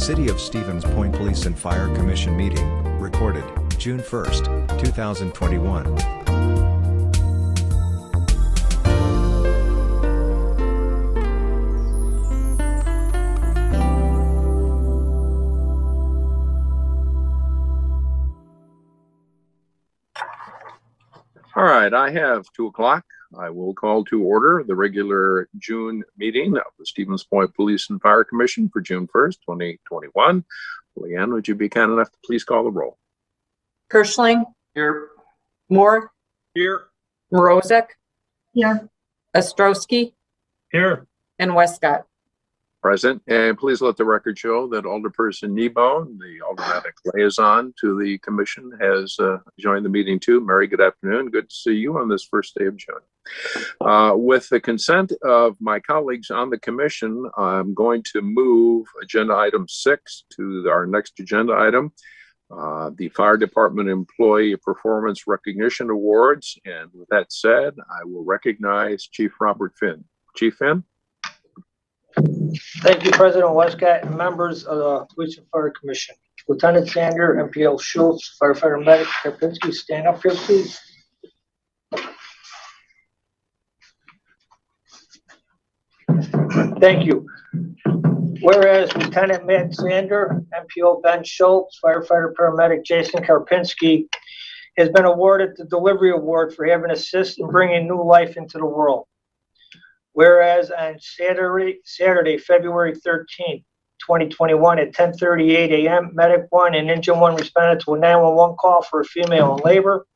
City of Stevens Point Police and Fire Commission meeting, recorded June 1st, 2021. All right, I have 2 o'clock. I will call to order the regular June meeting of the Stevens Point Police and Fire Commission for June 1st, 2021. Leanne, would you be kind enough to please call the roll? Kirschling. Here. Moore. Here. Mrozek. Here. Ostrowski. Here. And Westcott. Present, and please let the record show that Alderperson Nebo, the aldermanic liaison to the commission, has joined the meeting too. Mary, good afternoon. Good to see you on this first day of June. With the consent of my colleagues on the commission, I'm going to move agenda item 6 to our next agenda item, the Fire Department Employee Performance Recognition Awards. And with that said, I will recognize Chief Robert Finn. Chief Finn? Thank you, President Westcott and members of the Police and Fire Commission. Lieutenant Sander, MPL Schultz, Firefighter Medic Karpinski, stand up here, please. Thank you. Whereas Lieutenant Matt Sander, MPO Ben Schultz, Firefighter Paramedic Jason Karpinski has been awarded the Delivery Award for having assisted in bringing new life into the world. Whereas on Saturday, February 13th, 2021 at 10:38 a.m., Medic 1 and Engine 1 responded to a 911 call for a female in labor.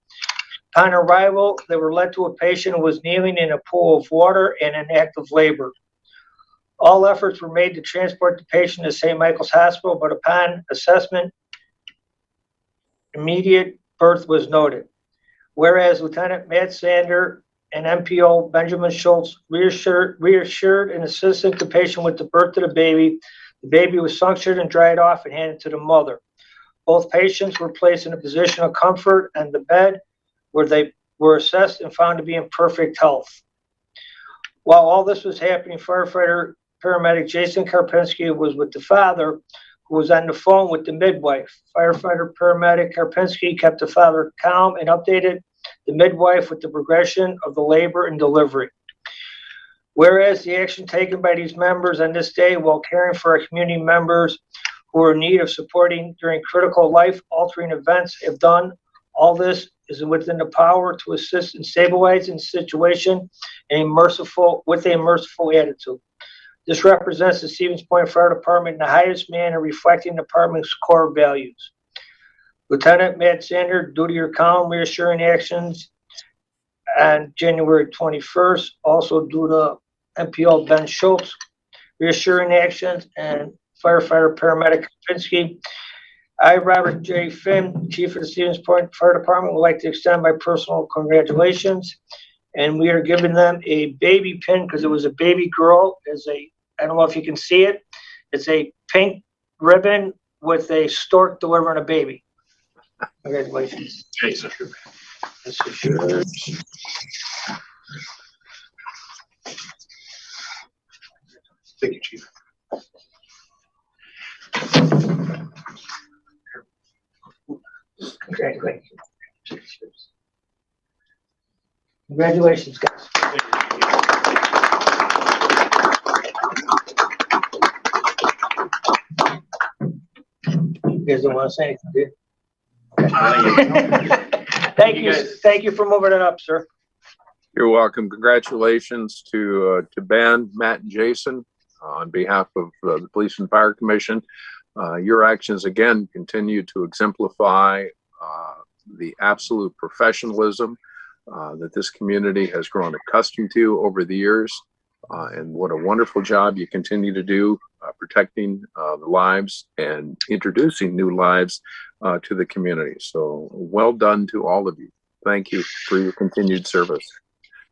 Upon arrival, they were led to a patient who was kneeling in a pool of water and in active labor. All efforts were made to transport the patient to St. Michael's Hospital, but upon assessment, immediate birth was noted. Whereas Lieutenant Matt Sander and MPO Benjamin Schultz reassured and assisted the patient with the birth of the baby. The baby was suctioned and dried off and handed to the mother. Both patients were placed in a position of comfort on the bed where they were assessed and found to be in perfect health. While all this was happening, firefighter paramedic Jason Karpinski was with the father, who was on the phone with the midwife. Firefighter paramedic Karpinski kept the father calm and updated the midwife with the progression of the labor and delivery. Whereas the action taken by these members on this day while caring for our community members who are in need of supporting during critical life-altering events have done, all this is within the power to assist in stabilizing the situation with a merciful attitude. This represents the Stevens Point Fire Department in the highest manner, reflecting the department's core values. Lieutenant Matt Sander, due to your calm, reassuring actions on January 21st, also due to MPO Ben Schultz, reassuring actions, and firefighter paramedic Karpinski, I, Robert J. Finn, Chief of the Stevens Point Fire Department, would like to extend my personal congratulations. And we are giving them a baby pin because it was a baby girl. I don't know if you can see it. It's a pink ribbon with a stork delivering a baby. Congratulations. Jason. This is yours. Thank you, Chief. Congratulations. Congratulations, guys. You guys don't want to say anything, do you? Thank you for moving it up, sir. You're welcome. Congratulations to Ben, Matt, and Jason on behalf of the Police and Fire Commission. Your actions again continue to exemplify the absolute professionalism that this community has grown accustomed to over the years, and what a wonderful job you continue to do protecting the lives and introducing new lives to the community. So well done to all of you. Thank you for your continued service.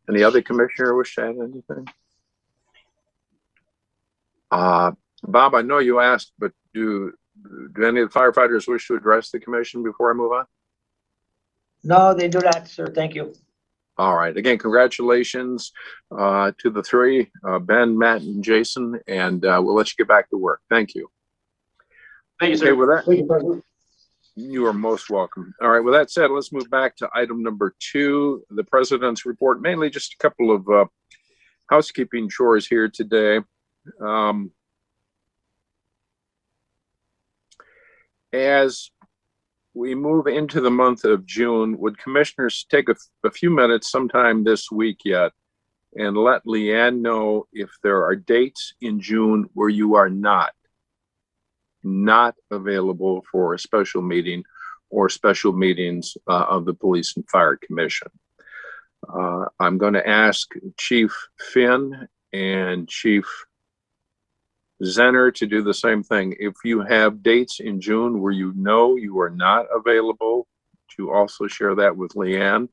Any other commissioner wish to add anything? Bob, I know you asked, but do any of the firefighters wish to address the commission before I move on? No, they do not, sir. Thank you. All right. Again, congratulations to the three, Ben, Matt, and Jason, and we'll let you get back to work. Thank you. Thank you, Okay, sir. with that, Thank you, President. you are most welcome. All right, with that said, let's move back to item number 2, the president's report. Mainly just a couple of housekeeping chores here today. As we move into the month of June, would commissioners take a few minutes sometime this week yet and let Leanne know if there are dates in June where you are not available for a special meeting or special meetings of the Police and Fire Commission. I'm going to ask Chief Finn and Chief Zenner to do the same thing. If you have dates in June where you know you are not available, to also share that with Leanne.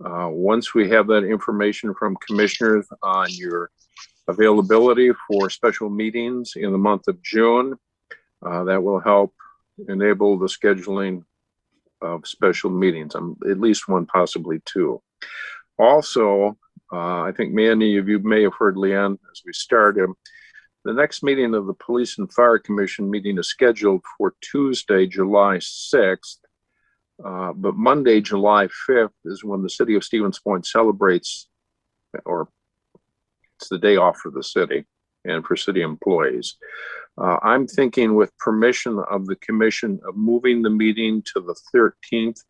Once we have that information from commissioners on your availability for special meetings in the month of June, that will help enable the scheduling of special meetings, at least one, possibly two. Also, I think many of you may have heard Leanne as we started. The next meeting of the Police and Fire Commission meeting is scheduled for Tuesday, July 6th. But Monday, July 5th is when the city of Stevens Point celebrates, or it's the day off for the city and for city employees. I'm thinking, with permission of the commission, of moving the meeting to the 13th.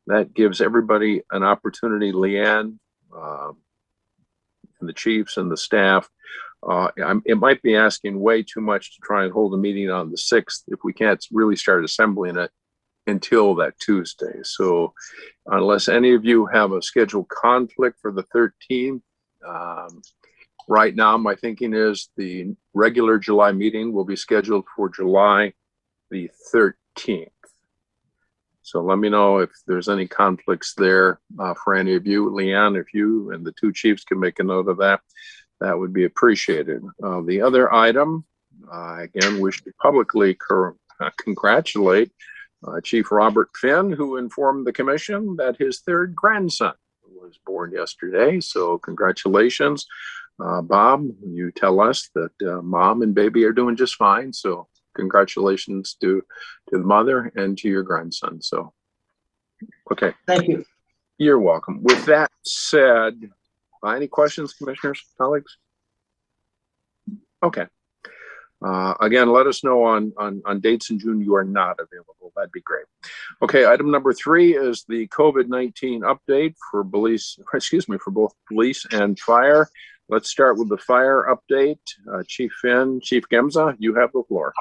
That gives everybody an opportunity, Leanne, and the chiefs and the staff. It might be asking way too much to try and hold a meeting on the 6th if we can't really start assembling it until that Tuesday. So unless any of you have a scheduled conflict for the 13th, right now my thinking is the regular July meeting will be scheduled for July the 13th. So let me know if there's any conflicts there for any of you. Leanne, if you and the two chiefs can make a note of that, that would be appreciated. The other item, I again wish to publicly congratulate Chief Robert Finn, who informed the commission that his third grandson was born yesterday. So congratulations, Bob. You tell us that mom and baby are doing just fine. So congratulations to the mother and to your grandson. So, okay. Thank you. You're welcome. With that said, any questions, commissioners, colleagues? Okay. Again, let us know on dates in June you are not available. That'd be great. Okay, item number 3 is the COVID-19 update for for both police and fire. Let's start with the fire update. Chief Finn, Chief Gemza, you have the floor.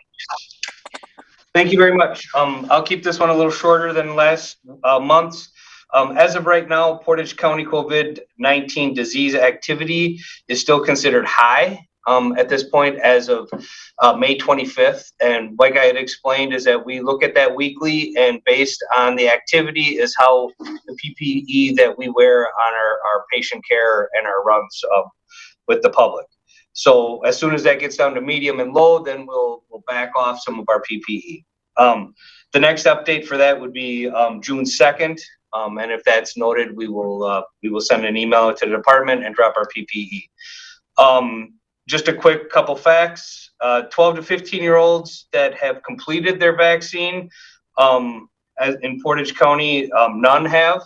Thank you very much. I'll keep this one a little shorter than last month's. As of right now, Portage County COVID-19 disease activity is still considered high at this point as of May 25th. And like I had explained, is that we look at that weekly, and based on the activity is how the PPE that we wear on our patient care and our runs with the public. So as soon as that gets down to medium and low, then we'll back off some of our PPE. The next update for that would be June 2nd. And if that's noted, we will send an email to the department and drop our PPE. Just a quick couple facts. 12 to 15-year-olds that have completed their vaccine as in Portage County, none have.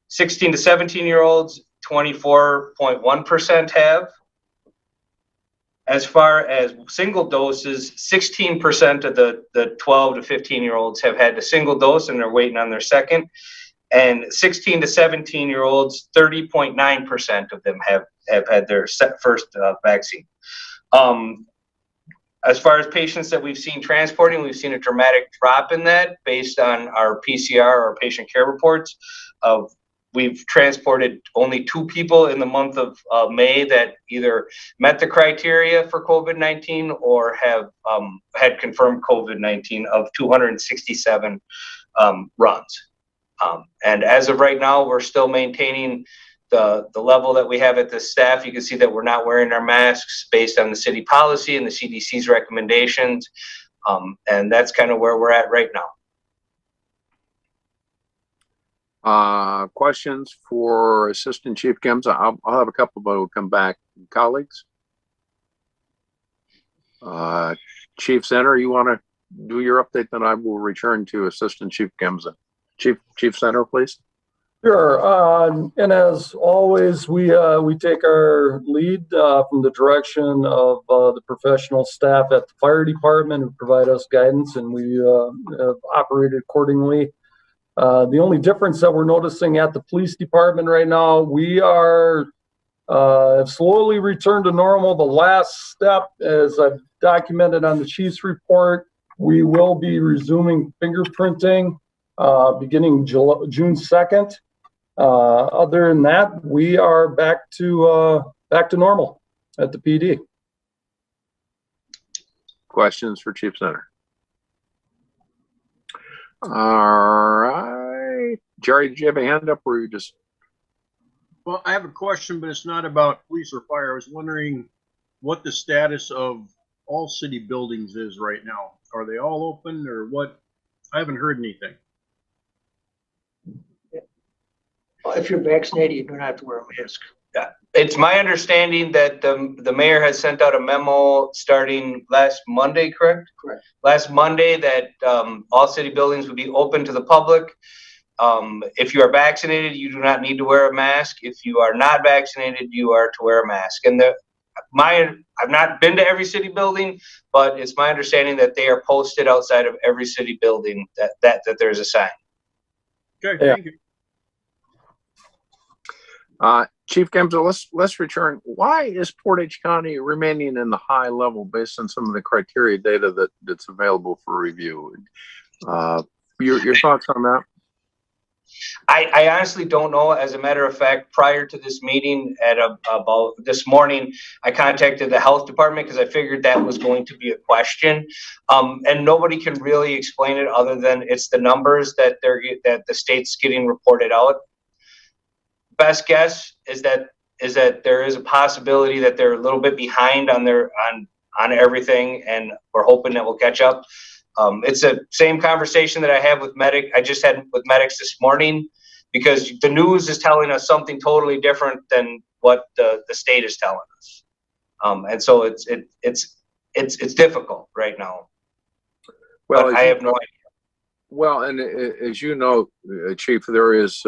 16 to 17-year-olds, 24.1% have. As far as single doses, 16% of the 12 to 15-year-olds have had a single dose and they're waiting on their second. And 16 to 17-year-olds, 30.9% of them have had their first vaccine. As far as patients that we've seen transporting, we've seen a dramatic drop in that based on our PCR, our patient care reports. We've transported only 2 people in the month of May that either met the criteria for COVID-19 or have had confirmed COVID-19 of 267 runs. And as of right now, we're still maintaining the level that we have at the staff. You can see that we're not wearing our masks based on the city policy and the CDC's recommendations. And that's kind of where we're at right now. Questions for Assistant Chief Gemza? I'll have a couple, but we'll come back. Colleagues? Chief Center, you want to do your update, then I will return to Assistant Chief Gemza. Chief Center, please. Sure. And as always, we take our lead from the direction of the professional staff at the fire department who provide us guidance, and we have operated accordingly. The only difference that we're noticing at the police department right now, we are have slowly returned to normal. The last step, as I've documented on the chief's report, we will be resuming fingerprinting beginning June 2nd. Other than that, we are back to normal at the PD. Questions for Chief Center? All right. Jerry, did you have a hand up, or were you just? Well, I have a question, but it's not about police or fire. I was wondering what the status of all city buildings is right now. Are they all open, or what? I haven't heard anything. If you're vaccinated, you don't have to wear a mask. Yeah. It's my understanding that the mayor has sent out a memo starting last Monday, correct? Correct. Last Monday that all city buildings would be open to the public. If you are vaccinated, you do not need to wear a mask. If you are not vaccinated, you are to wear a mask. And I've not been to every city building, but it's my understanding that they are posted outside of every city building that there's a sign. Okay, thank you. Chief Gemza, let's return. Why is Portage County remaining in the high level based on some of the criteria data that's available for review? Your thoughts on that? I honestly don't know. As a matter of fact, prior to this meeting at about this morning, I contacted the health department because I figured that was going to be a question. And nobody can really explain it other than it's the numbers that the state's getting reported out. Best guess is that there is a possibility that they're a little bit behind on everything, and we're hoping that we'll catch up. It's the same conversation that I just had with medics this morning, because the news is telling us something totally different than what the state is telling us. And so it's difficult right now. Well, but I have no idea. Well, and as you know, Chief, there is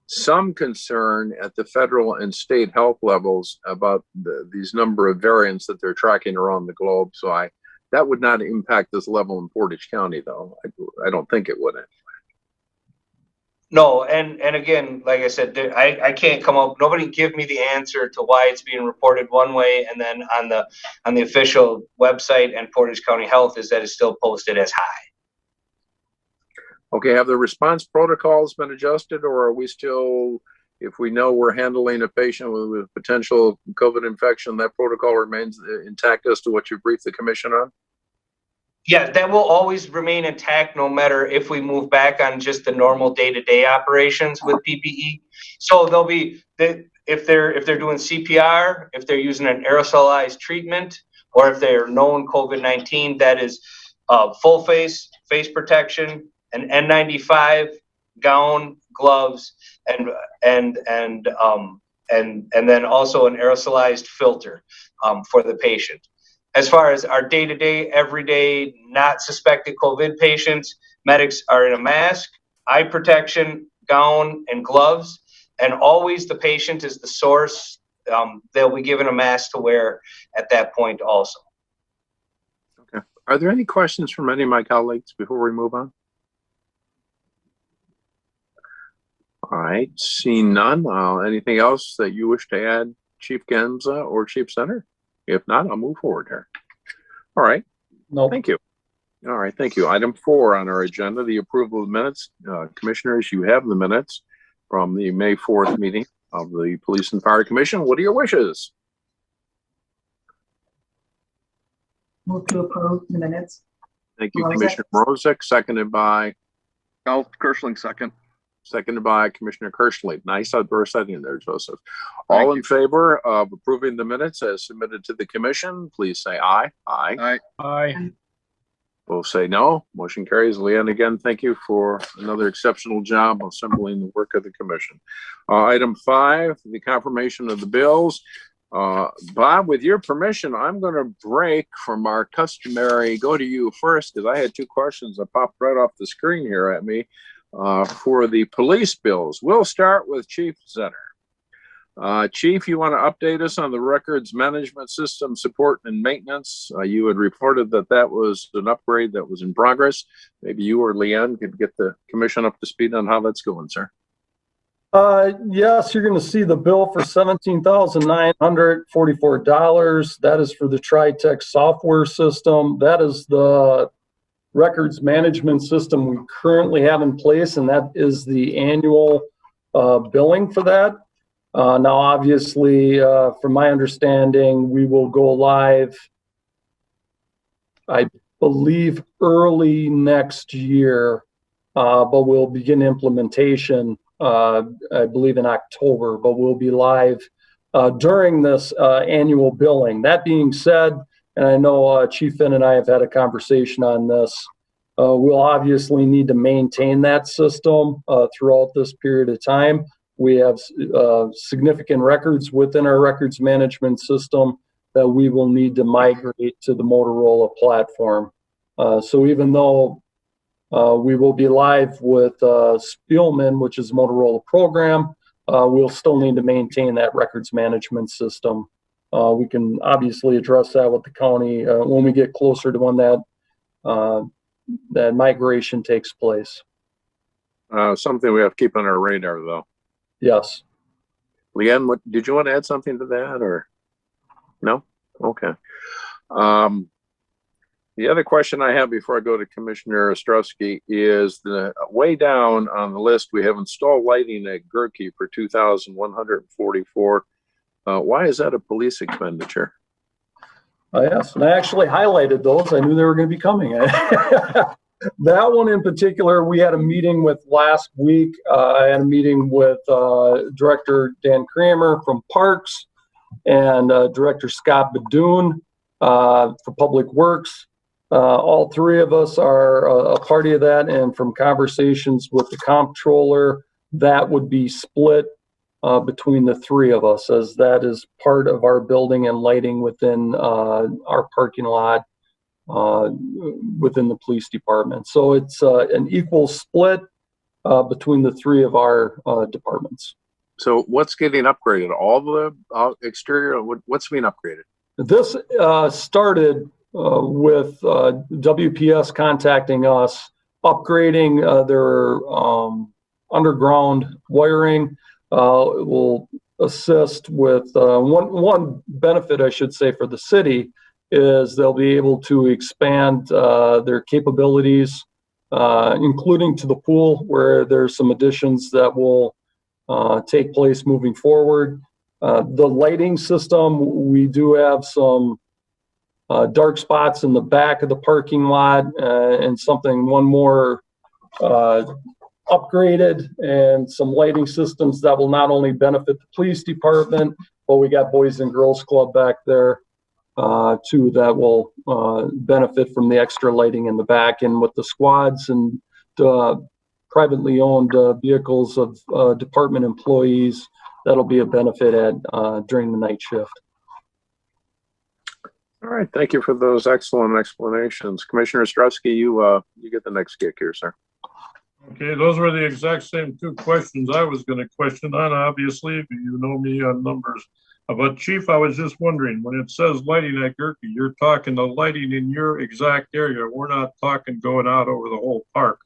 some concern at the federal and state health levels about these number of variants that they're tracking around the globe. So that would not impact this level in Portage County, though. I don't think it would. No, and again, like I said, I can't come up. Nobody give me the answer to why it's being reported one way, and then on the official website and Portage County Health is that it's still posted as high. Okay, have the response protocols been adjusted, or are we still, if we know we're handling a patient with potential COVID infection, that protocol remains intact as to what you briefed the commission on? Yeah, that will always remain intact no matter if we move back on just the normal day-to-day operations with PPE. So they'll be, if they're doing CPR, if they're using an aerosolized treatment, or if they're known COVID-19, that is full face protection, an N95, gown, gloves, and then also an aerosolized filter for the patient. As far as our day-to-day, everyday, not suspected COVID patients, medics are in a mask, eye protection, gown, and gloves, and always the patient is the source. They'll be given a mask to wear at that point also. Okay. Are there any questions from any of my colleagues before we move on? All right, seeing none. Anything else that you wish to add, Chief Gemza or Chief Center? If not, I'll move forward here. All right. No. Thank you. All right, thank you. Item 4 on our agenda, the approval of minutes. Commissioners, you have the minutes from the May 4th meeting of the Police and Fire Commission. What are your wishes? Move to approve the minutes. Thank you, Morozek. Commissioner Morozek, seconded by Kirschling, second. Seconded by Commissioner Kirschling. Nice outdoor setting there, Joseph. All in favor of approving the minutes as submitted to the commission, please say aye. Aye. Aye. Aye. We'll say no. Motion carries. Leanne, again, thank you for another exceptional job assembling the work of the commission. Item 5, the confirmation of the bills. Bob, with your permission, I'm going to break from our customary go to you first, because I had two questions that popped right off the screen here at me for the police bills. We'll start with Chief Zenner. Chief, you want to update us on the records management system support and maintenance? You had reported that that was an upgrade that was in progress. Maybe you or Leanne could get the commission up to speed on how that's going, sir. Yes, you're going to see the bill for $17,944. That is for the TriTech software system. That is the records management system we currently have in place, and that is the annual billing for that. Now, obviously, from my understanding, we will go live, I believe, early next year, but we'll begin implementation I believe in October, but we'll be live during this annual billing. That being said, and I know Chief Finn and I have had a conversation on this, we'll obviously need to maintain that system throughout this period of time. We have significant records within our records management system that we will need to migrate to the Motorola platform. So even though we will be live with Spielman, which is a Motorola program, we'll still need to maintain that records management system. We can obviously address that with the county when we get closer to when that migration takes place. Something we have to keep on our radar, though. Yes. Leanne, did you want to add something to that, or no? Okay. The other question I have before I go to Commissioner Ostrowski is the way down on the list, we have installed lighting at Gerke for $2,144. Why is that a police expenditure? Yes, and I actually highlighted those. I knew they were going to be coming. That one in particular, we had a meeting with last week. I had a meeting with Director Dan Kramer from Parks and Director Scott Badoon for Public Works. All three of us are a party of that, and from conversations with the comptroller, that would be split between the three of us, as that is part of our building and lighting within our parking lot within the police department. So it's an equal split between the three of our departments. So what's getting upgraded? All the exterior? What's being upgraded? This started with WPS contacting us, upgrading their underground wiring. Will assist with one benefit, I should say, for the city is they'll be able to expand their capabilities, including to the pool, where there's some additions that will take place moving forward. The lighting system, we do have some dark spots in the back of the parking lot and one more upgraded, and some lighting systems that will not only benefit the police department, but we got Boys and Girls Club back there too that will benefit from the extra lighting in the back. And with the squads and privately owned vehicles of department employees, that'll be a benefit during the night shift. All right, thank you for those excellent explanations. Commissioner Ostrowski, you get the next kick here, sir. Okay, those were the exact same two questions I was going to question on, obviously, if you know me on numbers. But Chief, I was just wondering, when it says lighting at Gerke, you're talking the lighting in your exact area. We're not talking going out over the whole park.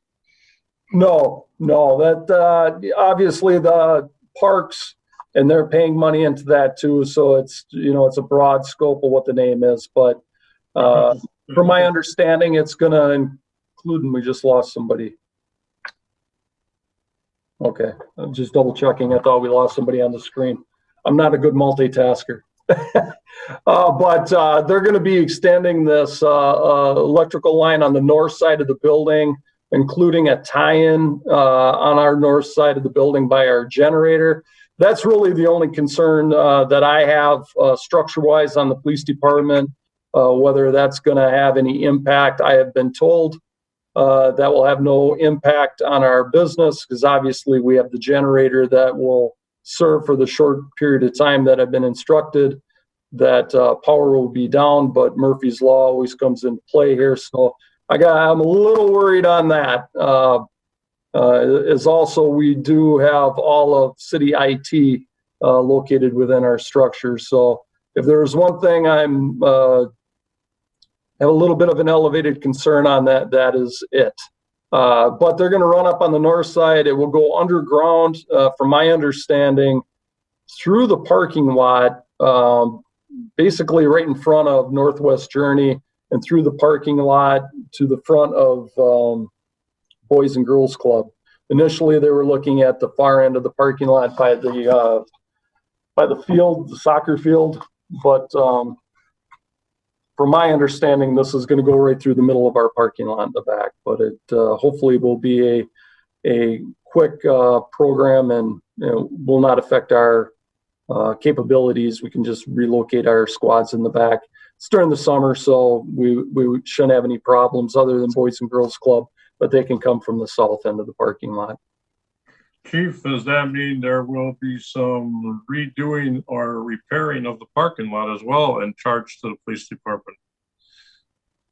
No, that obviously the parks, and they're paying money into that too. So it's, it's a broad scope of what the name is. But from my understanding, it's going to include, and we just lost somebody. Okay, I'm just double checking. I thought we lost somebody on the screen. I'm not a good multitasker. But they're going to be extending this electrical line on the north side of the building, including a tie-in on our north side of the building by our generator. That's really the only concern that I have structure-wise on the police department, whether that's going to have any impact. I have been told that will have no impact on our business, because obviously we have the generator that will serve for the short period of time that I've been instructed. that power will be down, but Murphy's Law always comes into play here. So I'm a little worried on that. As also, we do have all of city IT located within our structure. So if there's one thing I'm have a little bit of an elevated concern on, that is it. But they're going to run up on the north side. It will go underground, from my understanding, through the parking lot, basically right in front of Northwest Journey, and through the parking lot to the front of Boys and Girls Club. Initially, they were looking at the far end of the parking lot by the field, the soccer field, but from my understanding, this is going to go right through the middle of our parking lot in the back, but it hopefully will be a quick program, and will not affect our capabilities. We can just relocate our squads in the back. It's during the summer, so we shouldn't have any problems other than Boys and Girls Club, but they can come from the south end of the parking lot. Chief, does that mean there will be some redoing or repairing of the parking lot as well and charged to the police department?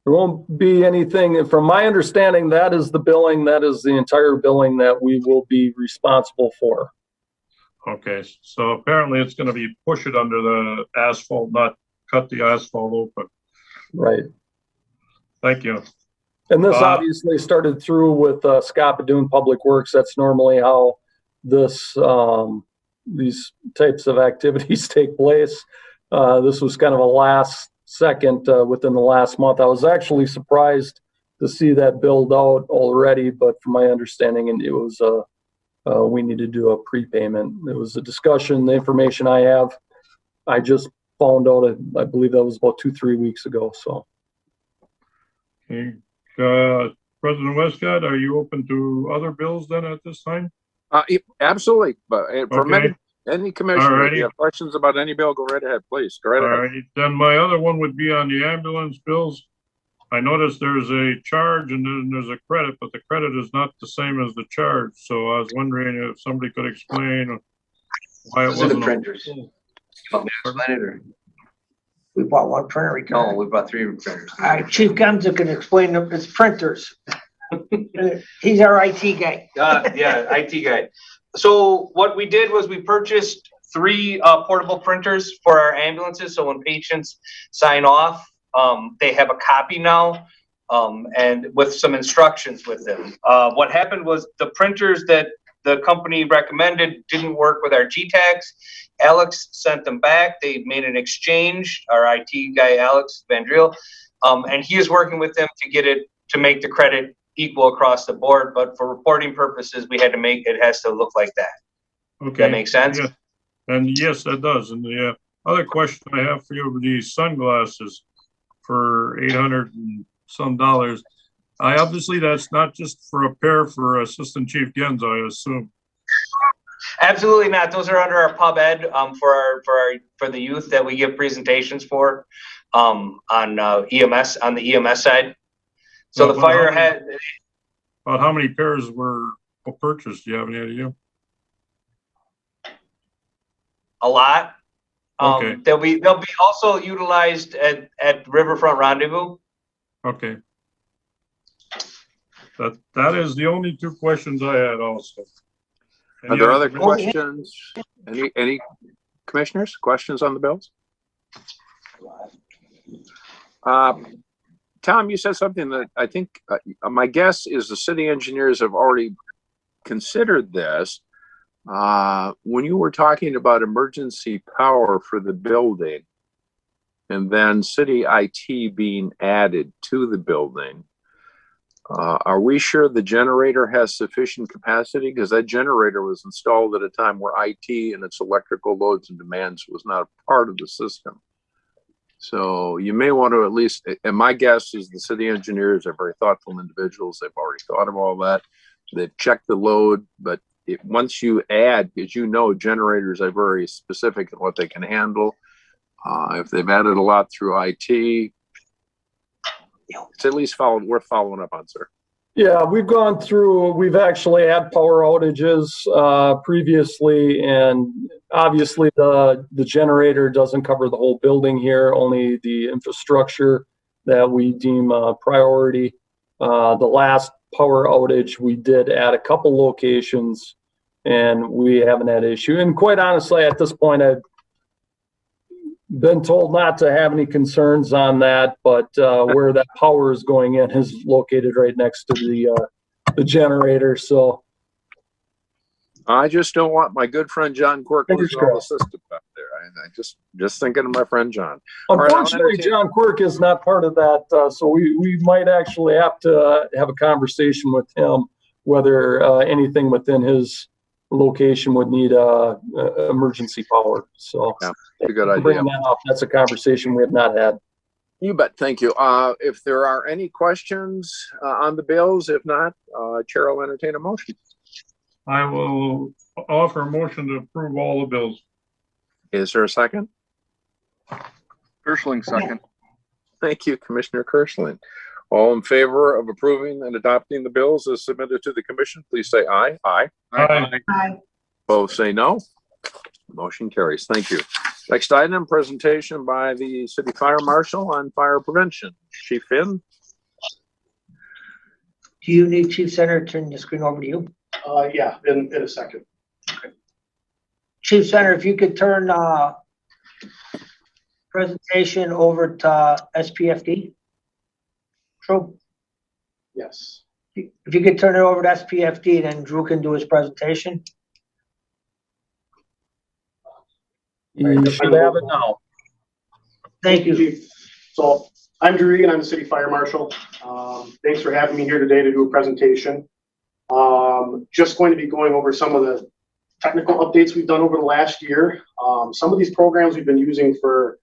There won't be anything, from my understanding, that is the billing, that is the entire billing that we will be responsible for. Okay, so apparently it's going to be push it under the asphalt, not cut the asphalt open. Right. Thank you. And this obviously started through with Scott doing Public Works. That's normally how these types of activities take place. This was kind of a last second within the last month. I was actually surprised to see that build out already, but from my understanding, it was we need to do a prepayment. It was a discussion. The information I have, I just found out. I believe that was about 2-3 weeks ago. So. Okay. President Westcott, are you open to other bills then at this time? Absolutely, but from Okay. any commissioner, if Alrighty. you have questions about any bill, go right ahead, please. Go right ahead. All right, then my other one would be on the ambulance bills. I noticed there's a charge and then there's a credit, but the credit is not the same as the charge. So I was wondering if somebody could explain why it wasn't. Printers. We bought one printer. No, we bought 3 printers. All right, Chief Gemza can explain them. It's printers. He's our IT guy. Yeah, IT guy. So what we did was we purchased 3 portable printers for our ambulances. So when patients sign off, they have a copy now, and with some instructions with them. What happened was the printers that the company recommended didn't work with our G-Tags. Alex sent them back. They made an exchange, our IT guy, Alex Vandriel, and he is working with them to get it to make the credit equal across the board. But for reporting purposes, we had to make it has to look like that. Okay. That makes sense? Yeah. And yes, that does. And the other question I have for you are these sunglasses for $800 and some. Obviously that's not just for a pair for Assistant Chief Gens, I assume. Absolutely not. Those are under our pub ed for the youth that we give presentations for on EMS, on the EMS side. So the fire had about how many pairs were purchased? Do you have any idea? a lot. Okay. They'll be also utilized at Riverfront Rendezvous. Okay. That is the only 2 questions I had also. Are there other questions? Any commissioners, questions on the bills? Tom, you said something that I think my guess is the city engineers have already considered this. When you were talking about emergency power for the building and then city IT being added to the building, are we sure the generator has sufficient capacity? Because that generator was installed at a time where IT and its electrical loads and demands was not a part of the system. So you may want to at least, and my guess is the city engineers are very thoughtful individuals. They've already thought of all that. They've checked the load, but once you add, as you know, generators are very specific in what they can handle. If they've added a lot through IT, it's at least worth following up on, sir. Yeah, we've actually had power outages previously, and obviously the generator doesn't cover the whole building here, only the infrastructure that we deem a priority. The last power outage we did at a couple locations, and we haven't had issue. And quite honestly, at this point, I've been told not to have any concerns on that, but where that power is going in is located right next to the generator. So I just don't want my good friend John Quirk Fingers losing all the crossed. systems out there. I just thinking of my friend John. All right, I'll Unfortunately, entertain- John Quirk is not part of that, so we might actually have to have a conversation with him whether anything within his location would need emergency power. So Yeah, it's a good idea. bring that up. That's a conversation we have not had. You bet. Thank you. If there are any questions on the bills, if not, Chair will entertain a motion. I will offer a motion to approve all the bills. Is there a second? Kirschling, second. Thank you, Commissioner Kirschling. All in favor of approving and adopting the bills as submitted to the commission, please say aye. Aye. Aye. Aye. Both say no. Motion carries. Thank you. Next item, presentation by the City Fire Marshal on fire prevention. Chief Finn. Do you need Chief Center to turn the screen over to you? Yeah, in a second. Chief Center, if you could turn presentation over to SPFD. True. Yes. If you could turn it over to SPFD, then Drew can do his presentation. You should have it now. Thank you. Chief. So I'm Drew Regan, I'm the City Fire Marshal. Thanks for having me here today to do a presentation. Just going to be going over some of the technical updates we've done over the last year. Some of these programs we've been using for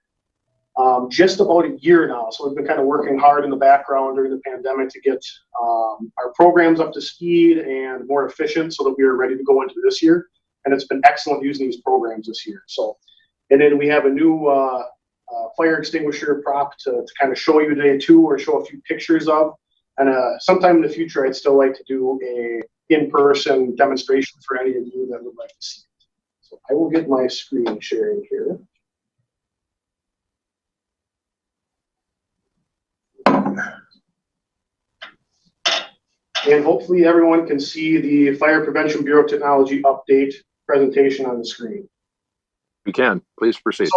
just about a year now. So we've been kind of working hard in the background during the pandemic to get our programs up to speed and more efficient so that we are ready to go into this year. And it's been excellent using these programs this year. So, and then we have a new fire extinguisher prop to kind of show you today too, or show a few pictures of. And sometime in the future, I'd still like to do a in-person demonstration for any of you that would like to see it. So I will get my screen sharing here. And hopefully everyone can see the Fire Prevention Bureau Technology update presentation on the screen. We can. Please proceed.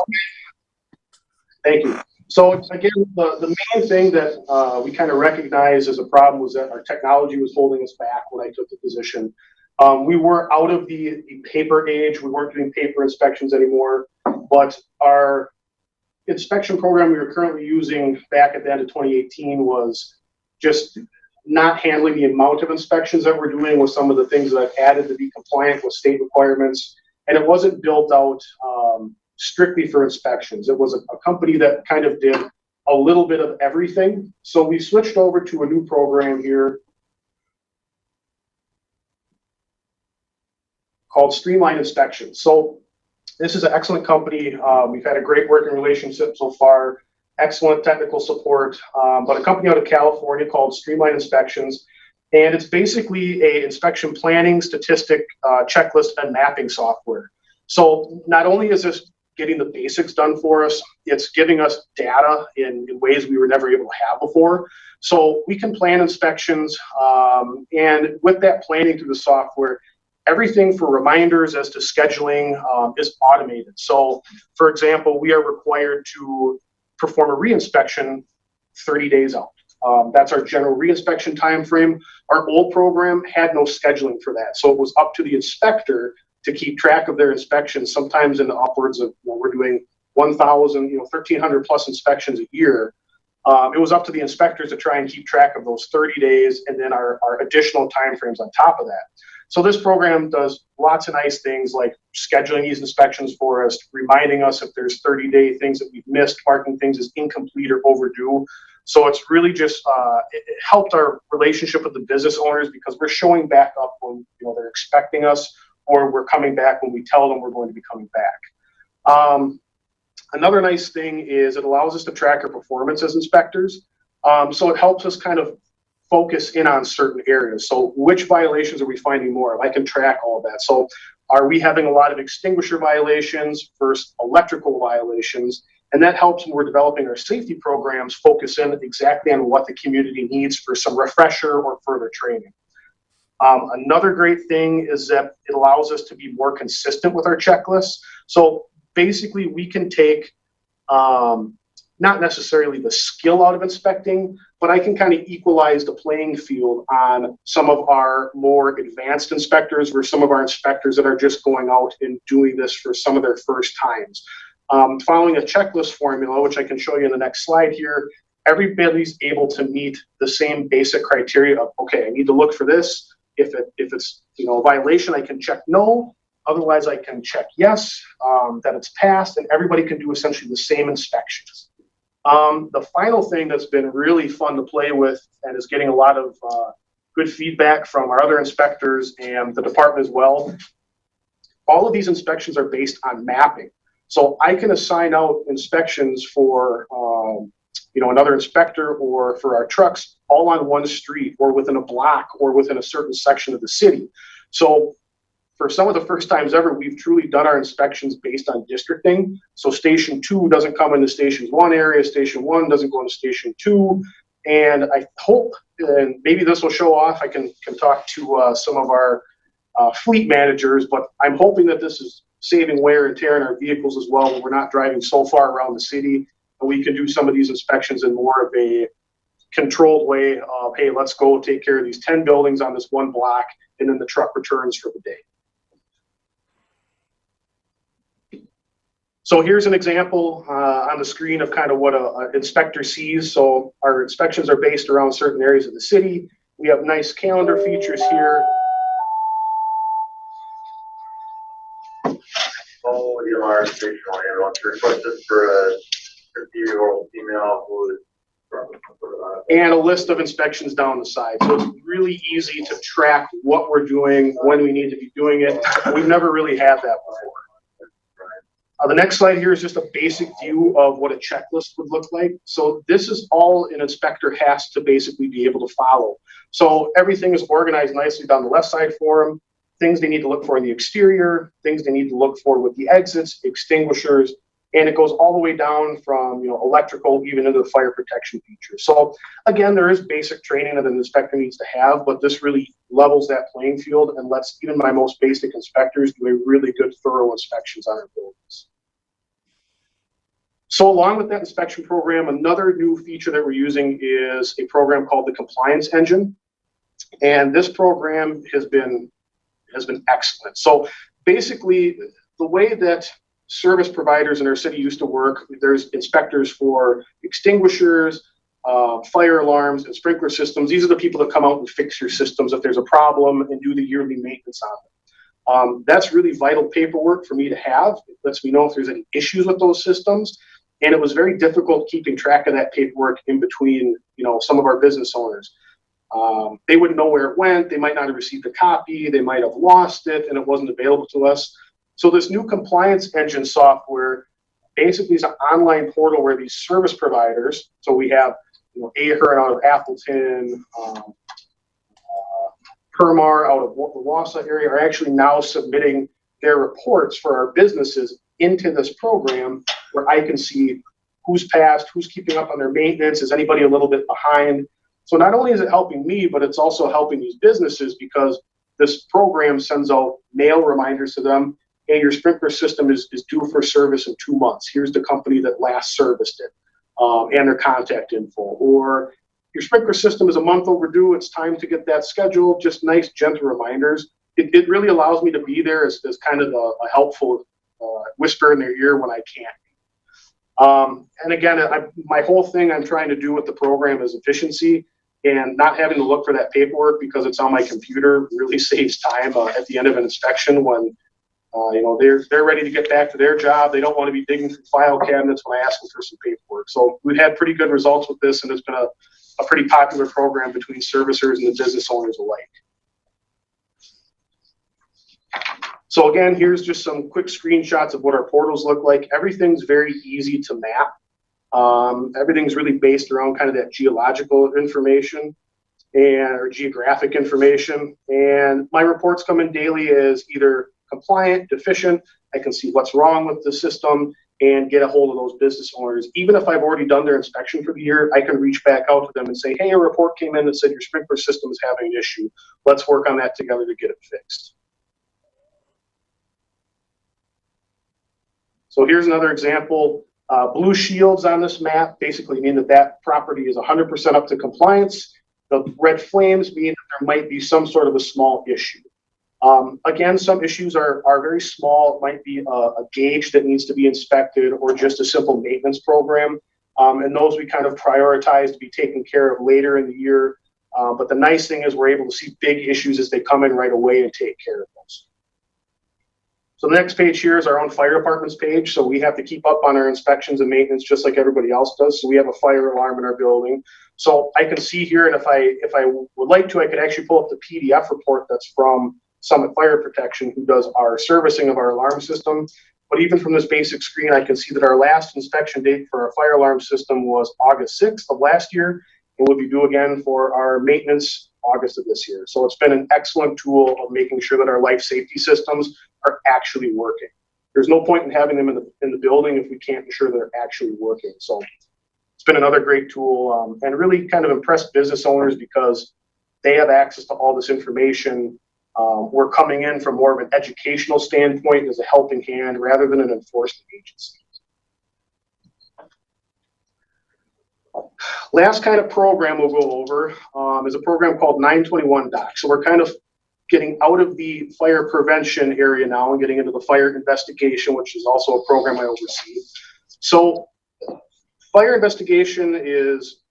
Thank you. So again, the main thing that we kind of recognized as a problem was that our technology was holding us back when I took the position. We were out of the paper age. We weren't doing paper inspections anymore, but our inspection program we were currently using back at the end of 2018 was just not handling the amount of inspections that we're doing with some of the things that I've added to be compliant with state requirements. And it wasn't built out strictly for inspections. It was a company that kind of did a little bit of everything. So we switched over to a new program here called Streamline Inspections. So this is an excellent company. We've had a great working relationship so far, excellent technical support, but a company out of California called Streamline Inspections. And it's basically a inspection planning, statistic, checklist, and mapping software. So not only is this getting the basics done for us, it's giving us data in ways we were never able to have before. So we can plan inspections, and with that planning through the software, everything for reminders as to scheduling is automated. So for example, we are required to perform a re-inspection 30 days out. That's our general re-inspection time frame. Our old program had no scheduling for that. So it was up to the inspector to keep track of their inspections, sometimes in the upwards of, we're doing 1,000, 1,300 plus inspections a year. It was up to the inspectors to try and keep track of those 30 days and then our additional timeframes on top of that. So this program does lots of nice things like scheduling these inspections for us, reminding us if there's 30-day things that we've missed, marking things as incomplete or overdue. So it's really just, it helped our relationship with the business owners because we're showing back up when they're expecting us, or we're coming back when we tell them we're going to be coming back. Another nice thing is it allows us to track our performance as inspectors. So it helps us kind of focus in on certain areas. So which violations are we finding more of? I can track all of that. So Are we having a lot of extinguisher violations versus electrical violations? And that helps when we're developing our safety programs, focus in exactly on what the community needs for some refresher or further training. Another great thing is that it allows us to be more consistent with our checklists. So basically we can take not necessarily the skill out of inspecting, but I can kind of equalize the playing field on some of our more advanced inspectors versus some of our inspectors that are just going out and doing this for some of their first times. Following a checklist formula, which I can show you in the next slide here, everybody's able to meet the same basic criteria of, okay, I need to look for this. If it's a violation, I can check no. Otherwise, I can check yes, that it's passed, and everybody can do essentially the same inspections. The final thing that's been really fun to play with and is getting a lot of good feedback from our other inspectors and the department as well, all of these inspections are based on mapping. So I can assign out inspections for another inspector or for our trucks all on one street or within a block or within a certain section of the city. So for some of the first times ever, we've truly done our inspections based on districting. So station 2 doesn't come into station 1 area, station 1 doesn't go into station 2. And I hope, and maybe this will show off, I can talk to some of our fleet managers, but I'm hoping that this is saving wear and tear in our vehicles as well when we're not driving so far around the city. And we can do some of these inspections in more of a controlled way of, hey, let's go take care of these 10 buildings on this one block, and then the truck returns for the day. So here's an example on the screen of kind of what an inspector sees. So our inspections are based around certain areas of the city. We have nice calendar features here. All EMR station requested for a 50-year-old female who is and a list of inspections down the side. So it's really easy to track what we're doing, when we need to be doing it. We've never really had that before. The next slide here is just a basic view of what a checklist would look like. So this is all an inspector has to basically be able to follow. So everything is organized nicely down the left side for them. Things they need to look for in the exterior, things they need to look for with the exits, extinguishers, and it goes all the way down from electrical even into the fire protection features. So again, there is basic training that an inspector needs to have, but this really levels that playing field and lets even my most basic inspectors do a really good thorough inspections on our buildings. So along with that inspection program, another new feature that we're using is a program called the Compliance Engine. And this program has been excellent. So basically, the way that service providers in our city used to work, there's inspectors for extinguishers, fire alarms, and sprinkler systems. These are the people that come out and fix your systems if there's a problem and do the yearly maintenance on them. That's really vital paperwork for me to have. It lets me know if there's any issues with those systems. And it was very difficult keeping track of that paperwork in between, some of our business owners. They wouldn't know where it went. They might not have received a copy. They might have lost it and it wasn't available to us. So this new Compliance Engine software basically is an online portal where these service providers, so we have Ahern out of Appleton, Permar out of the Wausau area, are actually now submitting their reports for our businesses into this program where I can see who's passed, who's keeping up on their maintenance, is anybody a little bit behind. So not only is it helping me, but it's also helping these businesses because this program sends out mail reminders to them. Hey, your sprinkler system is due for service in 2 months. Here's the company that last serviced it and their contact info. Or your sprinkler system is a month overdue. It's time to get that scheduled. Just nice, gentle reminders. It really allows me to be there as kind of a helpful whisper in their ear when I can't. And again, my whole thing I'm trying to do with the program is efficiency, and not having to look for that paperwork because it's on my computer really saves time at the end of an inspection when they're ready to get back to their job. They don't want to be digging through file cabinets when I ask them for some paperwork. So we've had pretty good results with this, and it's been a pretty popular program between servicers and the business owners alike. So again, here's just some quick screenshots of what our portals look like. Everything's very easy to map. Everything's really based around kind of that geological information or geographic information. And my reports come in daily as either compliant, deficient. I can see what's wrong with the system and get a hold of those business owners. Even if I've already done their inspection for the year, I can reach back out to them and say, hey, a report came in that said your sprinkler system is having an issue. Let's work on that together to get it fixed. So here's another example. Blue shields on this map basically mean that that property is 100% up to compliance. The red flames mean that there might be some sort of a small issue. Again, some issues are very small. It might be a gauge that needs to be inspected or just a simple maintenance program. And those we kind of prioritize to be taken care of later in the year. But the nice thing is we're able to see big issues as they come in right away and take care of those. So the next page here is our own fire department's page. So we have to keep up on our inspections and maintenance just like everybody else does. So we have a fire alarm in our building. So I can see here, and if I would like to, I could actually pull up the PDF report that's from Summit Fire Protection, who does our servicing of our alarm system. But even from this basic screen, I can see that our last inspection date for our fire alarm system was August 6th of last year, and will be due again for our maintenance August of this year. So it's been an excellent tool of making sure that our life safety systems are actually working. There's no point in having them in the building if we can't ensure they're actually working. So it's been another great tool, and really kind of impressed business owners because they have access to all this information. We're coming in from more of an educational standpoint as a helping hand rather than an enforcement agency. Last kind of program we'll go over is a program called 921 Doc. So we're kind of getting out of the fire prevention area now and getting into the fire investigation, which is also a program I oversee. So fire investigation is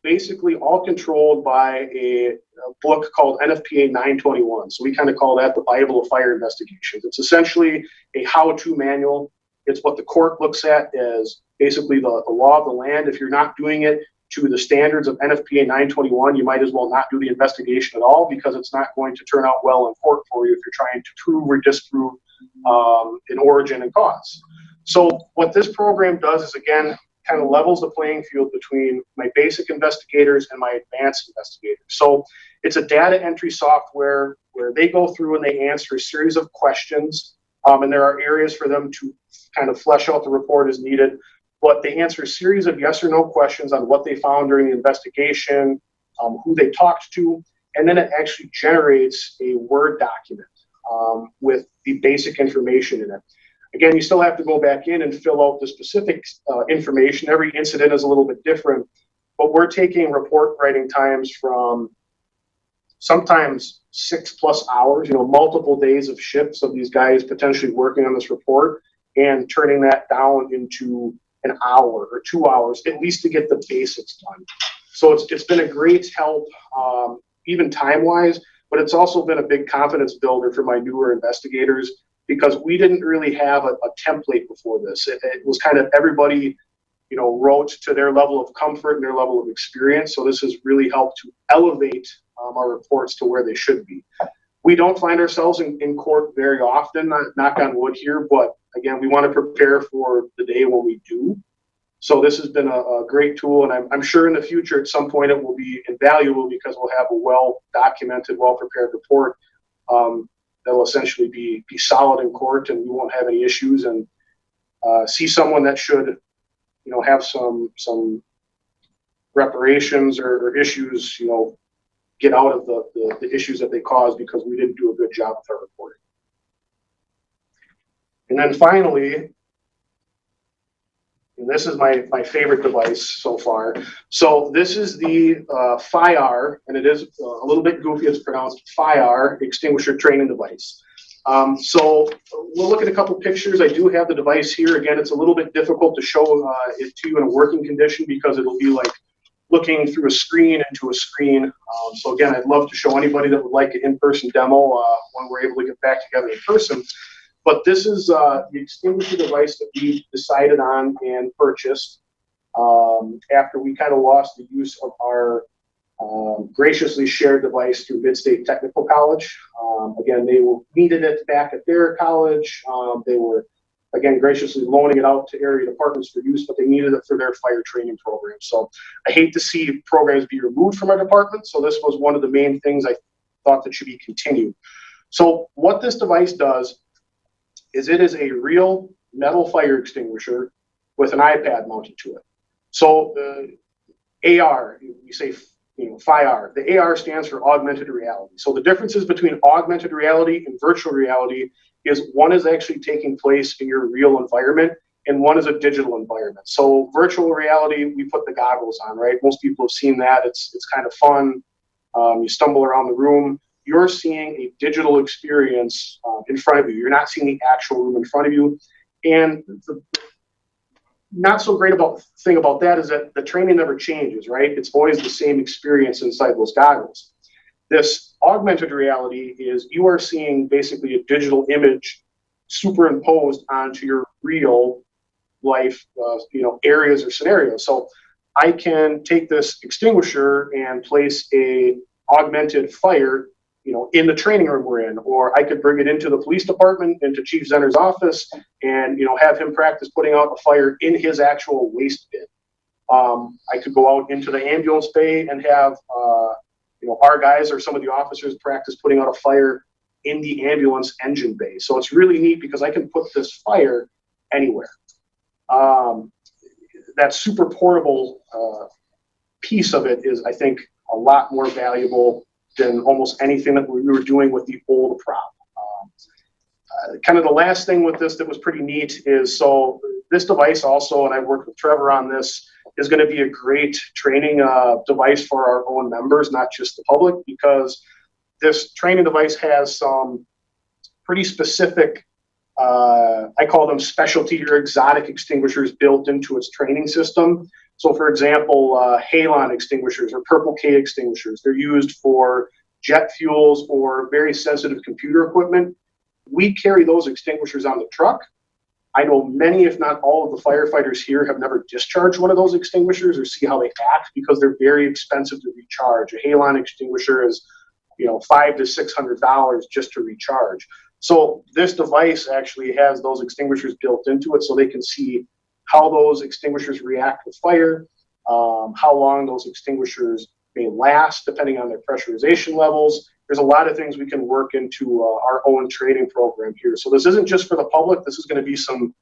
basically all controlled by a book called Nfpa 921. So we kind of call that the Bible of fire investigations. It's essentially a how-to manual. It's what the court looks at as basically the law of the land. If you're not doing it to the standards of Nfpa 921, you might as well not do the investigation at all because it's not going to turn out well in court for you if you're trying to prove or disprove an origin and cause. So what this program does is, again, kind of levels the playing field between my basic investigators and my advanced investigators. So it's a data entry software where they go through and they answer a series of questions, and there are areas for them to kind of flesh out the report as needed. But they answer a series of yes or no questions on what they found during the investigation, who they talked to, and then it actually generates a Word document with the basic information in it. Again, you still have to go back in and fill out the specific information. Every incident is a little bit different, but we're taking report writing times from sometimes 6+ hours, multiple days of shifts of these guys potentially working on this report and turning that down into an hour or 2 hours, at least to get the basics done. So it's been a great help, even time-wise, but it's also been a big confidence builder for my newer investigators because we didn't really have a template before this. It was kind of everybody, wrote to their level of comfort and their level of experience. So this has really helped to elevate our reports to where they should be. We don't find ourselves in court very often, knock on wood here, but again, we want to prepare for the day when we do. So this has been a great tool, and I'm sure in the future at some point it will be invaluable because we'll have a well-documented, well-prepared report that will essentially be solid in court, and we won't have any issues. And see someone that should, have some reparations or issues, get out of the issues that they caused because we didn't do a good job with our reporting. And then finally, and this is my favorite device so far. So this is the FIRE, and it is a little bit goofy. It's pronounced FIRE extinguisher training device. So we'll look at a couple pictures. I do have the device here. Again, it's a little bit difficult to show it to you in a working condition because it'll be like looking through a screen into a screen. So again, I'd love to show anybody that would like an in-person demo when we're able to get back together in person. But this is the extinguisher device that we decided on and purchased after we kind of lost the use of our graciously shared device through Mid-State Technical College. Again, they needed it back at their college. They were, again, graciously loaning it out to area departments for use, but they needed it for their fire training program. So I hate to see programs be removed from our department. So this was one of the main things I thought that should be continued. So what this device does is it is a real metal fire extinguisher with an iPad mounted to it. So AR, we say, FIR. The AR stands for augmented reality. So the differences between augmented reality and virtual reality is one is actually taking place in your real environment and one is a digital environment. So virtual reality, we put the goggles on, right? Most people have seen that. It's kind of fun. You stumble around the room. You're seeing a digital experience in front of you. You're not seeing the actual room in front of you. And the not so great thing about that is that the training never changes, right? It's always the same experience inside those goggles. This augmented reality is you are seeing basically a digital image superimposed onto your real life, areas or scenarios. So I can take this extinguisher and place a augmented fire, in the training room we're in, or I could bring it into the police department, into Chief Zenner's office, and have him practice putting out a fire in his actual waste bin. I could go out into the ambulance bay and have our guys or some of the officers practice putting out a fire in the ambulance engine bay. So it's really neat because I can put this fire anywhere. That super portable piece of it is, I think, a lot more valuable than almost anything that we were doing with the old prop. Kind of the last thing with this that was pretty neat is, so this device also, and I've worked with Trevor on this, is going to be a great training device for our own members, not just the public, because this training device has some pretty specific, I call them specialty or exotic extinguishers built into its training system. So for example, halon extinguishers or purple K extinguishers, they're used for jet fuels or very sensitive computer equipment. We carry those extinguishers on the truck. I know many, if not all, of the firefighters here have never discharged one of those extinguishers or see how they act because they're very expensive to recharge. A halon extinguisher is, $500 to $600 just to recharge. So this device actually has those extinguishers built into it so they can see how those extinguishers react with fire, how long those extinguishers may last depending on their pressurization levels. There's a lot of things we can work into our own training program here. So this isn't just for the public. This is going to be some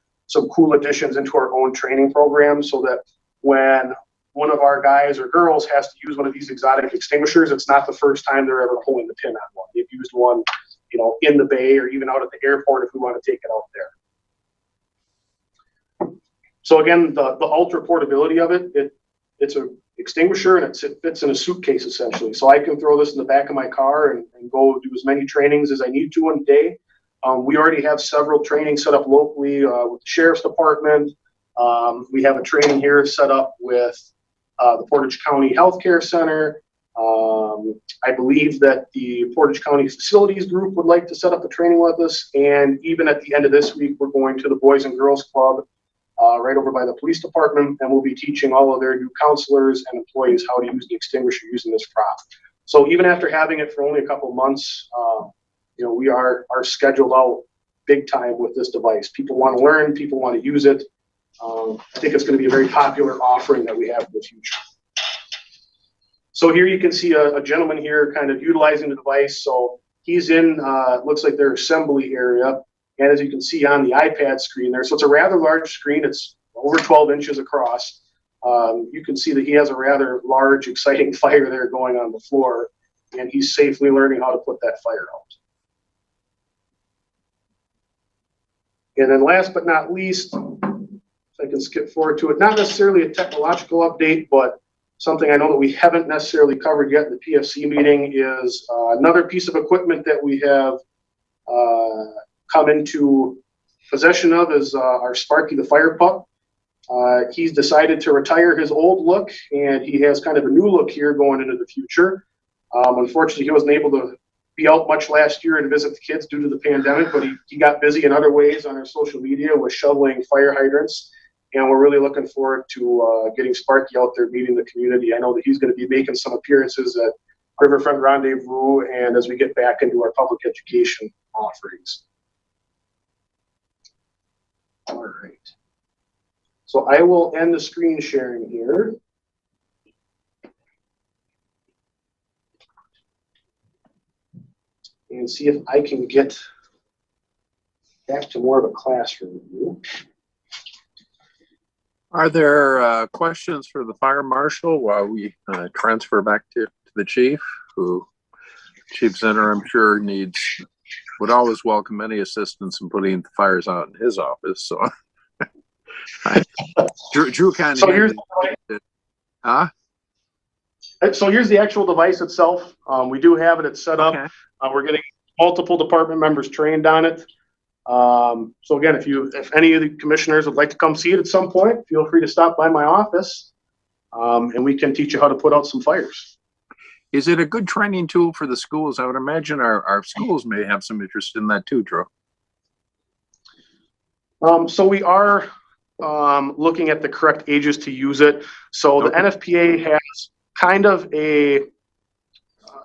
cool additions into our own training program so that when one of our guys or girls has to use one of these exotic extinguishers, it's not the first time they're ever pulling the pin on one. They've used one, in the bay or even out at the airport if we want to take it out there. So again, the ultra portability of it's an extinguisher and it fits in a suitcase essentially. So I can throw this in the back of my car and go do as many trainings as I need to in a day. We already have several trainings set up locally with the Sheriff's Department. We have a training here set up with the Portage County Healthcare Center. I believe that the Portage County Facilities Group would like to set up a training with us. And even at the end of this week, we're going to the Boys and Girls Club right over by the police department, and we'll be teaching all of their new counselors and employees how to use the extinguisher using this prop. So even after having it for only a couple months, we are scheduled out big time with this device. People want to learn, people want to use it. I think it's going to be a very popular offering that we have in the future. So here you can see a gentleman here kind of utilizing the device. So he's in, looks like their assembly area. And as you can see on the iPad screen there, so it's a rather large screen. It's over 12 inches across. You can see that he has a rather large, exciting fire there going on the floor, and he's safely learning how to put that fire out. And then last but not least, if I can skip forward to it, not necessarily a technological update, but something I know that we haven't necessarily covered yet in the PFC meeting is another piece of equipment that we have come into possession of is our Sparky the fire pup. He's decided to retire his old look, and he has kind of a new look here going into the future. Unfortunately, he wasn't able to be out much last year and visit the kids due to the pandemic, but he got busy in other ways on our social media with shoveling fire hydrants, and we're really looking forward to getting Sparky out there meeting the community. I know that he's going to be making some appearances at Riverfront Rendezvous and as we get back into our public education offerings. All right. So I will end the screen sharing here. And see if I can get back to more of a classroom view. Are there questions for the fire marshal while we transfer back to the chief, who Chief Zinner, I'm sure, would always welcome any assistance in putting the fires out in his office. So, Drew kind of. So here's the actual device itself. We do have it. It's set up. Okay. We're getting multiple department members trained on it. So again, if any of the commissioners would like to come see it at some point, feel free to stop by my office, and we can teach you how to put out some fires. Is it a good training tool for the schools? I would imagine our schools may have some interest in that too, Drew. So we are looking at the correct ages to use it. So the NFPA has kind of a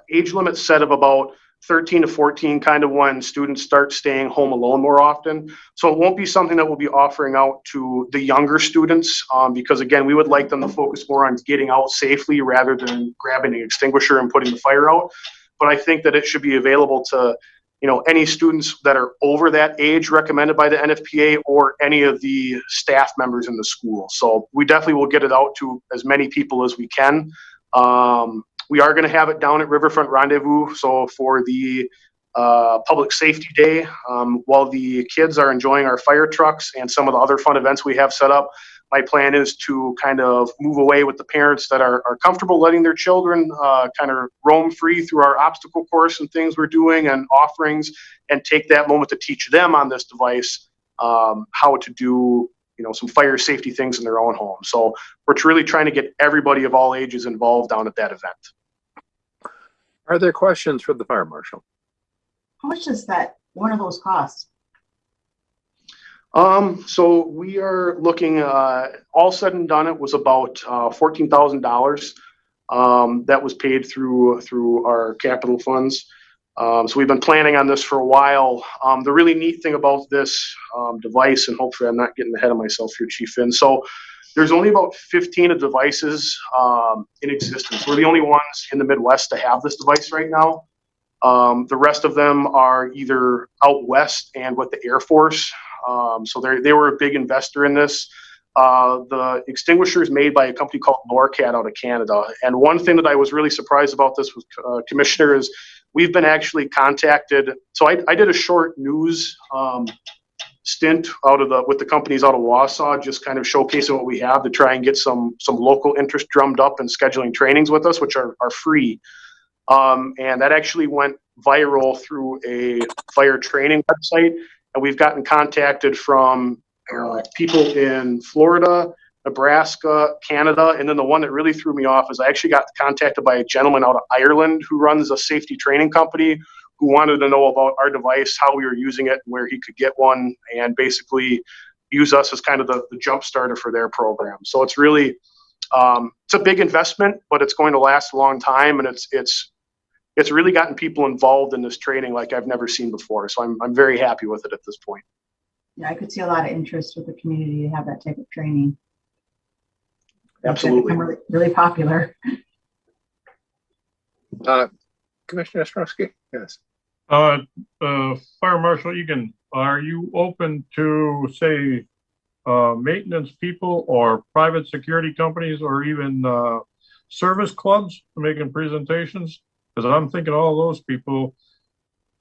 age limit set of about 13 to 14, kind of when students start staying home alone more often. So it won't be something that we'll be offering out to the younger students, because again, we would like them to focus more on getting out safely rather than grabbing an extinguisher and putting the fire out. But I think that it should be available to, any students that are over that age recommended by the NFPA, or any of the staff members in the school. So we definitely will get it out to as many people as we can. We are going to have it down at Riverfront Rendezvous. So for the Public Safety Day, while the kids are enjoying our fire trucks and some of the other fun events we have set up, my plan is to kind of move away with the parents that are comfortable letting their children kind of roam free through our obstacle course and things we're doing and offerings, and take that moment to teach them on this device how to do some fire safety things in their own home. So we're really trying to get everybody of all ages involved down at that event. Are there questions for the fire marshal? How much does that one of those cost? So we are looking, all said and done, it was about $14,000 that was paid through our capital funds. So we've been planning on this for a while. The really neat thing about this device, and hopefully I'm not getting ahead of myself here, Chief Finn. So there's only about 15 of devices in existence. We're the only ones in the Midwest to have this device right now. The rest of them are either out west and with the Air Force. So they were a big investor in this. The extinguisher is made by a company called Norcat out of Canada. And one thing that I was really surprised about this was, Commissioner, is we've been actually contacted. So I did a short news stint with the companies out of Wausau, just kind of showcasing what we have to try and get some local interest drummed up and scheduling trainings with us, which are free. And that actually went viral through a fire training website. And we've gotten contacted from people in Florida, Nebraska, Canada. And then the one that really threw me off is I actually got contacted by a gentleman out of Ireland who runs a safety training company, who wanted to know about our device, how we were using it, where he could get one, and basically use us as kind of the jump starter for their program. So it's really, it's a big investment, but it's going to last a long time. And it's really gotten people involved in this training like I've never seen before. So I'm very happy with it at this point. Yeah, I could see a lot of interest with the community to have that type of training. Absolutely. Really, really popular. Commissioner Ostrowski? Yes. Fire Marshal Egan, are you open to, say, maintenance people or private security companies, or even service clubs making presentations? Because I'm thinking all those people,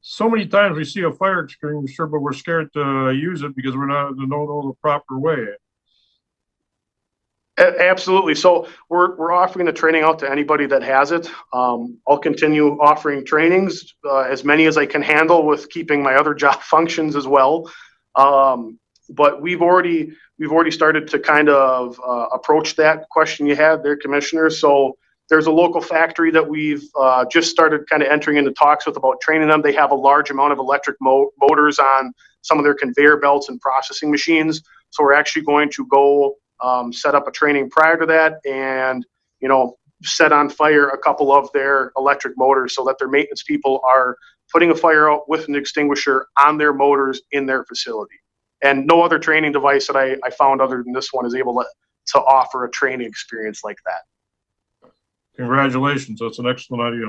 so many times we see a fire extinguisher, but we're scared to use it because we don't know the proper way. Absolutely. So we're offering the training out to anybody that has it. I'll continue offering trainings, as many as I can handle, with keeping my other job functions as well. But we've already started to kind of approach that question you had there, Commissioner. So there's a local factory that we've just started kind of entering into talks with about training them. They have a large amount of electric motors on some of their conveyor belts and processing machines. So we're actually going to go set up a training prior to that, and set on fire a couple of their electric motors so that their maintenance people are putting a fire out with an extinguisher on their motors in their facility. And no other training device that I found other than this one is able to offer a training experience like that. Congratulations. That's an excellent idea.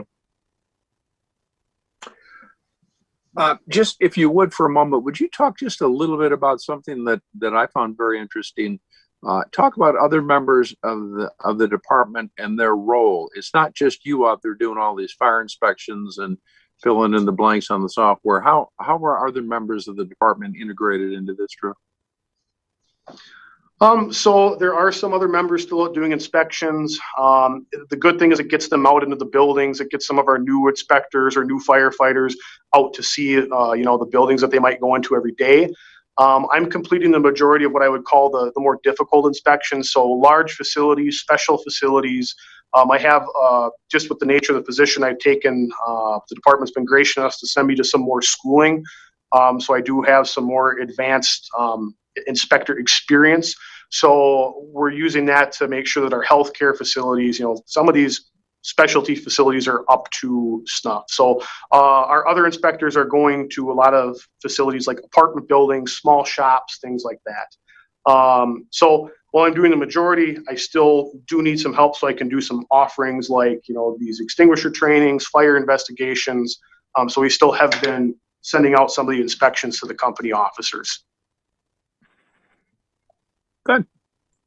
Just if you would for a moment, would you talk just a little bit about something that I found very interesting? Talk about other members of the department and their role. It's not just you out there doing all these fire inspections and filling in the blanks on the software. How are other members of the department integrated into this, Drew? So there are some other members still out doing inspections. The good thing is it gets them out into the buildings. It gets some of our new inspectors or new firefighters out to see, the buildings that they might go into every day. I'm completing the majority of what I would call the more difficult inspections. So large facilities, special facilities. I have, just with the nature of the position I've taken, the department's been gracious enough to send me to some more schooling. So I do have some more advanced inspector experience. So we're using that to make sure that our healthcare facilities, some of these specialty facilities are up to snuff. So our other inspectors are going to a lot of facilities like apartment buildings, small shops, things like that. So while I'm doing the majority, I still do need some help so I can do some offerings like, these extinguisher trainings, fire investigations. So we still have been sending out some of the inspections to the company officers. Good.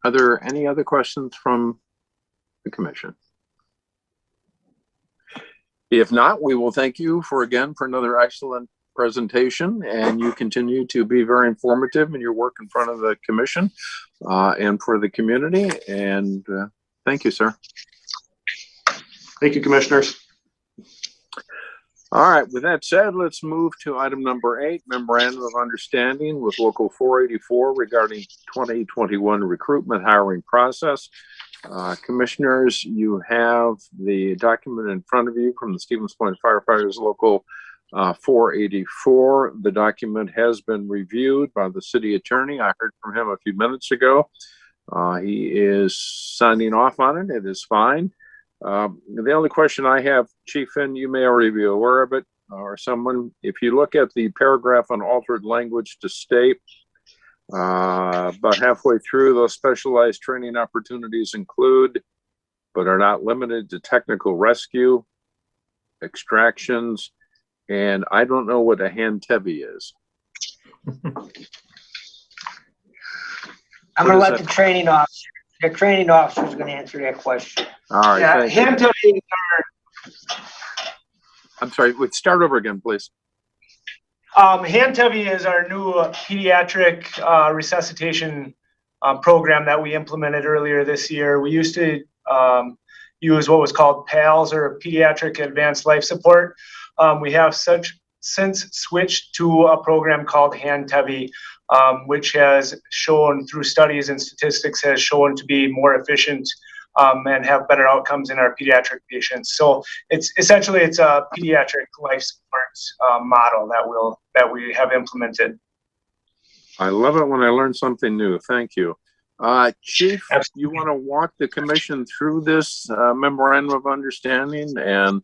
Are there any other questions from the commission? If not, we will thank you for another excellent presentation, and you continue to be very informative in your work in front of the commission and for the community. And thank you, sir. Thank you, commissioners. All right, with that said, let's move to item number 8, Memorandum of Understanding with Local 484 regarding 2021 recruitment hiring process. Commissioners, you have the document in front of you from the Stevens Point Firefighters Local 484. The document has been reviewed by the city attorney. I heard from him a few minutes ago. He is signing off on it. It is fine. The only question I have, Chief Finn, you may already be aware of it, or someone, if you look at the paragraph on altered language to state, about halfway through, those specialized training opportunities include, but are not limited to, technical rescue, extractions, and I don't know what a Nfpa is. I'm going to let the training officer. The training officer is going to answer that question. All right. Yeah, Nfpa. I'm sorry. Start over again, please. Nfpa is our new pediatric resuscitation program that we implemented earlier this year. We used to use what was called PALS, or Pediatric Advanced Life Support. We have since switched to a program called Nfpa, which has shown through studies and statistics has shown to be more efficient and have better outcomes in our pediatric patients. So it's essentially a pediatric life support model that we have implemented. I love it when I learn something new. Thank you. Chief, you want to walk the commission through this memorandum of understanding? And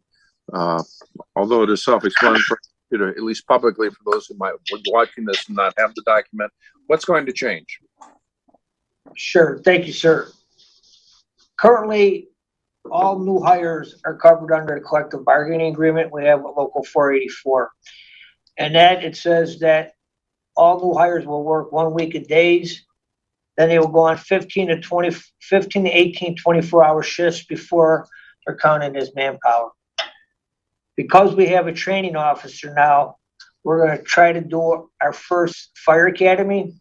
although it is self-explanatory, at least publicly for those who might be watching this and not have the document, what's going to change? Sure. Thank you, sir. Currently, all new hires are covered under a collective bargaining agreement we have with Local 484. And that it says that all new hires will work 1 week of days. Then they will go on 15 to 18, 24-hour shifts before they're counted as manpower. Because we have a training officer now, we're going to try to do our first fire academy.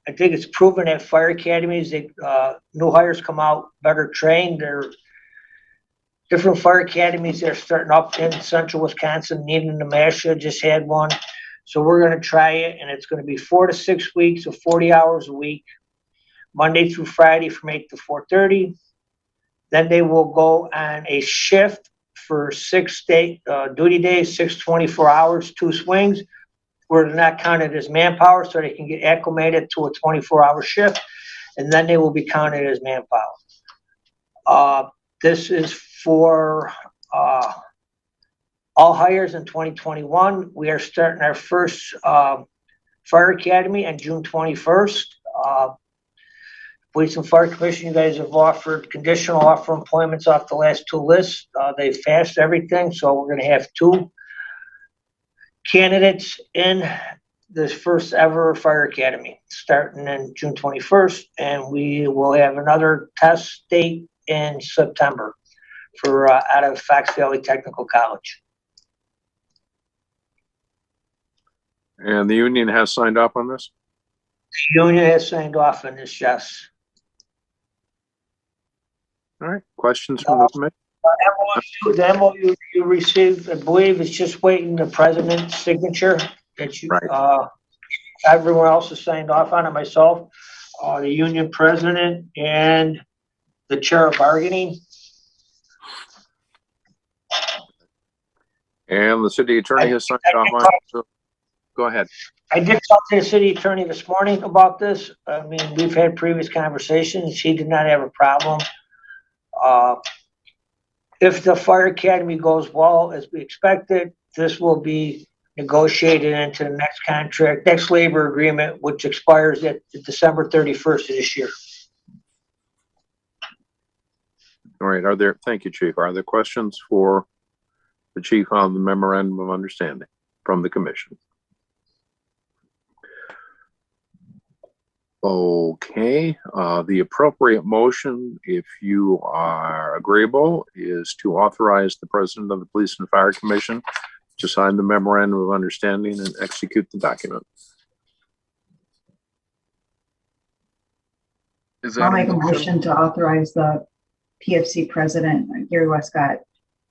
I think it's proven at fire academies that new hires come out better trained. There are different fire academies that are starting up in central Wisconsin. Needham, Nemasha just had one. So we're going to try it, and it's going to be 4 to 6 weeks of 40 hours a week, Monday through Friday from 8 to 4:30. Then they will go on a shift for 6 duty days, 6 24 hours, 2 swings, where they're not counted as manpower, so they can get acclimated to a 24-hour shift, and then they will be counted as manpower. This is for all hires in 2021. We are starting our first fire academy on June 21st. Police and Fire Commission, you guys have offered conditional offer employments off the last 2 lists. They passed everything, so we're going to have 2. candidates in this first ever fire academy starting in June 21st, and we will have another test date in September for out of Fox Valley Technical College. And the union has signed up on this? The union has signed off on this, yes. All right, questions from the committee? The MOU you received, I believe, is just waiting the president's signature. That you, Right. Everyone else has signed off on it, myself, the union president, and the chair of bargaining. And the city attorney has signed off on it, so go ahead. I did talk to the city attorney this morning about this. I mean, we've had previous conversations. He did not have a problem. If the fire academy goes well as we expected, this will be negotiated into the next contract, next labor agreement, which expires at December 31st of this year. All right, thank you, Chief. Are there questions for the chief on the memorandum of understanding from the commission? Okay, the appropriate motion, if you are agreeable, is to authorize the president of the Police and Fire Commission to sign the memorandum of understanding and execute the document. Is I'll that a make a motion? motion to authorize the PFC president, Gary Westcott,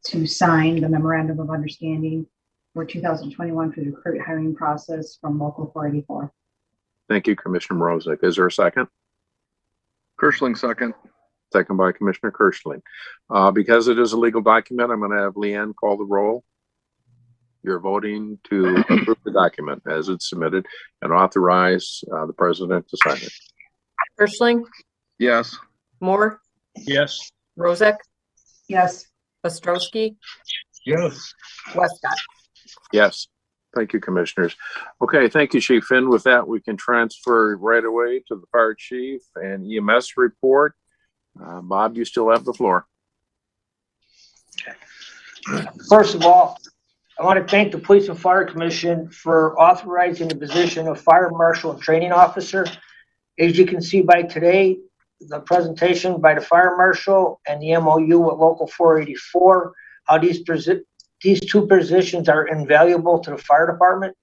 to sign the memorandum of understanding for 2021 for the recruit hiring process from Local 484. Thank you, Commissioner Mrozek. Is there a second? Kirschling, second. Second by Commissioner Kirschling. Because it is a legal document, I'm going to have Leanne call the roll. You're voting to approve the document as it's submitted and authorize the president to sign it. Kirschling, Yes. Moore, Yes. Rozek, Yes. Ostrowski, Yes. Westcott. Yes. Thank you, commissioners. Okay, thank you, Chief Finn. With that, we can transfer right away to the fire chief and EMS report. Bob, you still have the floor. First of all, I want to thank the Police and Fire Commission for authorizing the position of Fire Marshal and Training Officer. As you can see by today, the presentation by the Fire Marshal and the MOU with Local 484, how these two positions are invaluable to the fire department.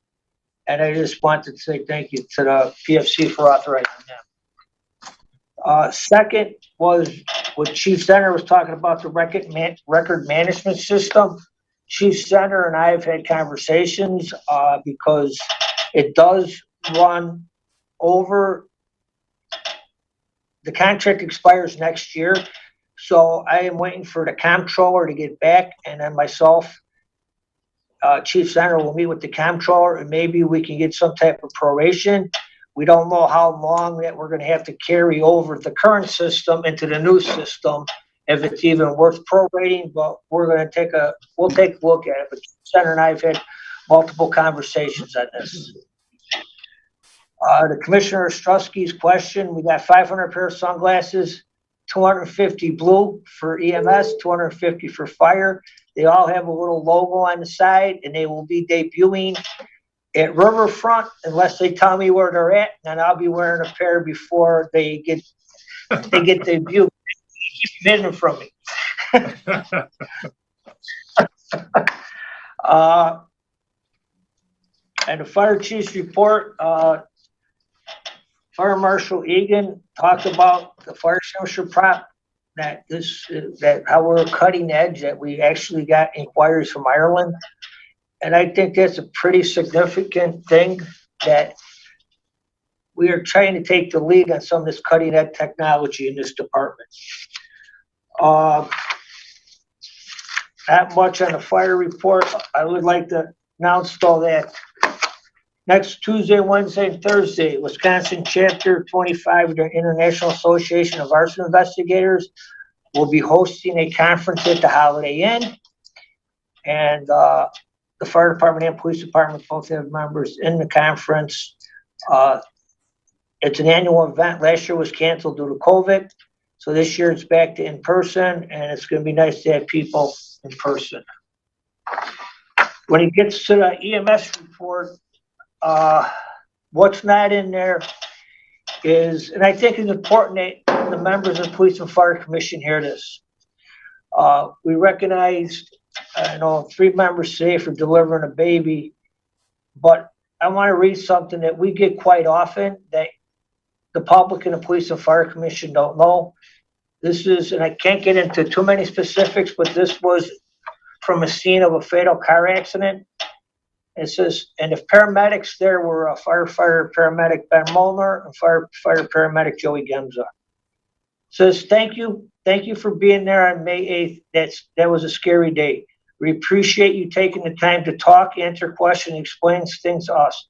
And I just wanted to say thank you to the PFC for authorizing them. Second was what Chief Center was talking about, the record management system. Chief Center and I have had conversations because it does run over. The contract expires next year. So I am waiting for the comptroller to get back, and then myself, Chief Center, will meet with the comptroller, and maybe we can get some type of proration. We don't know how long that we're going to have to carry over the current system into the new system, if it's even worth prorating, but we'll take a look at it. But Chief Center and I have had multiple conversations on this. The Commissioner Ostrowski's question, we got 500 pair of sunglasses, 250 blue for EMS, 250 for fire. They all have a little logo on the side, and they will be debuting at Riverfront unless they tell me where they're at, and I'll be wearing a pair before they get debuted. Keep them hidden from me. And the fire chief's report, Fire Marshal Egan talked about the fire extinguisher prop, that how we're cutting edge, that we actually got inquiries from Ireland. And I think that's a pretty significant thing, that we are trying to take the lead on some of this cutting edge technology in this department. Not much on the fire report. I would like to announce though that next Tuesday, Wednesday, and Thursday, Wisconsin Chapter 25 of the International Association of Arson Investigators will be hosting a conference at the Holiday Inn. And the fire department and police department both have members in the conference. It's an annual event. Last year was canceled due to COVID. So this year it's back to in person, and it's going to be nice to have people in person. When it gets to the EMS report, what's not in there is, and I think it's important that the members of the Police and Fire Commission hear this. We recognized, I know 3 members today for delivering a baby, but I want to read something that we get quite often that the public and the Police and Fire Commission don't know. This is, and I can't get into too many specifics, but this was from a scene of a fatal car accident. It says, and if paramedics there were a firefighter paramedic Ben Molnar and firefighter paramedic Joey Gemza. Says, thank you for being there on May 8th. That was a scary day. We appreciate you taking the time to talk, answer questions, and explain things to us.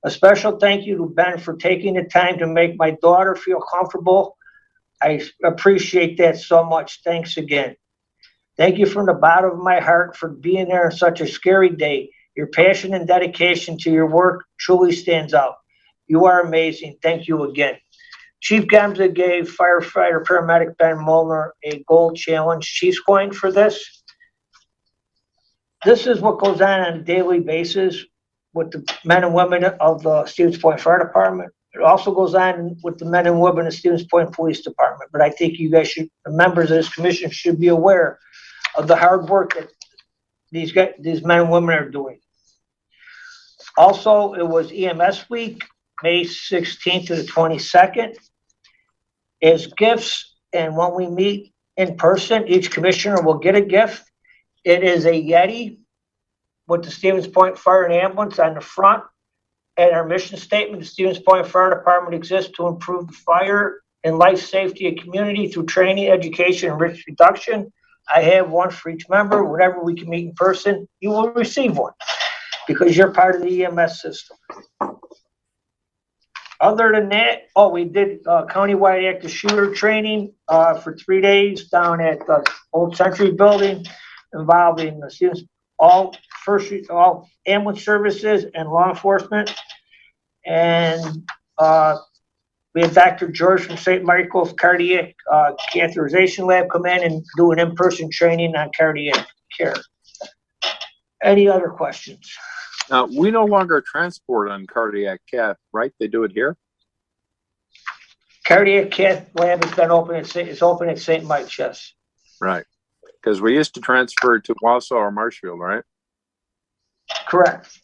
A special thank you to Ben for taking the time to make my daughter feel comfortable. I appreciate that so much. Thanks again. Thank you from the bottom of my heart for being there on such a scary day. Your passion and dedication to your work truly stands out. You are amazing. Thank you again. Chief Gemza gave firefighter paramedic Ben Molnar a gold challenge Chiefs coin for this. This is what goes on a daily basis with the men and women of the Stevens Point Fire Department. It also goes on with the men and women of Stevens Point Police Department. But I think you guys should, the members of this commission should be aware of the hard work that these men and women are doing. Also, it was EMS week, May 16th to the 22nd. As gifts, and when we meet in person, each commissioner will get a gift. It is a Yeti with the Stevens Point Fire and Ambulance on the front. And our mission statement, the Stevens Point Fire Department exists to improve the fire and life safety of community through training, education, and risk reduction. I have one for each member. Whenever we can meet in person, you will receive one because you're part of the EMS system. Other than that, we did countywide active shooter training for 3 days down at the Old Century Building, involving the students, all ambulance services and law enforcement. And we had Dr. George from St. Michael's Cardiac Catheterization Lab come in and do an in-person training on cardiac care. Any other questions? We no longer transport on cardiac cath, right? They do it here? Cardiac cath lab has been open it's open at St. Mike's, yes. Right. Because we used to transfer to Wausau or Marshfield, right? Correct.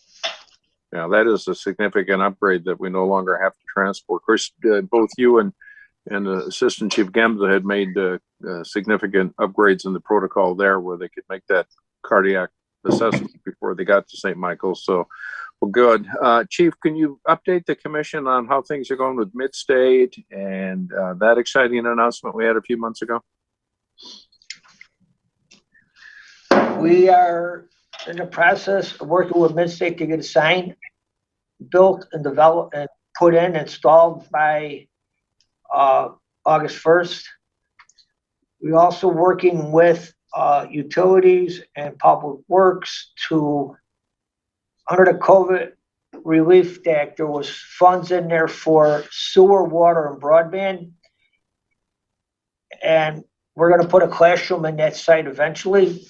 Yeah, that is a significant upgrade that we no longer have to transport. Of course, both you and Assistant Chief Gemza had made significant upgrades in the protocol there where they could make that cardiac assessment before they got to St. Michael's. So, well, good. Chief, can you update the commission on how things are going with Midstate and that exciting announcement we had a few months ago? We are in the process of working with Midstate to get a sign built and developed and put in, installed by August 1st. We're also working with utilities and public works to, under the COVID Relief Act, there was funds in there for sewer, water, and broadband. And we're going to put a classroom in that site eventually.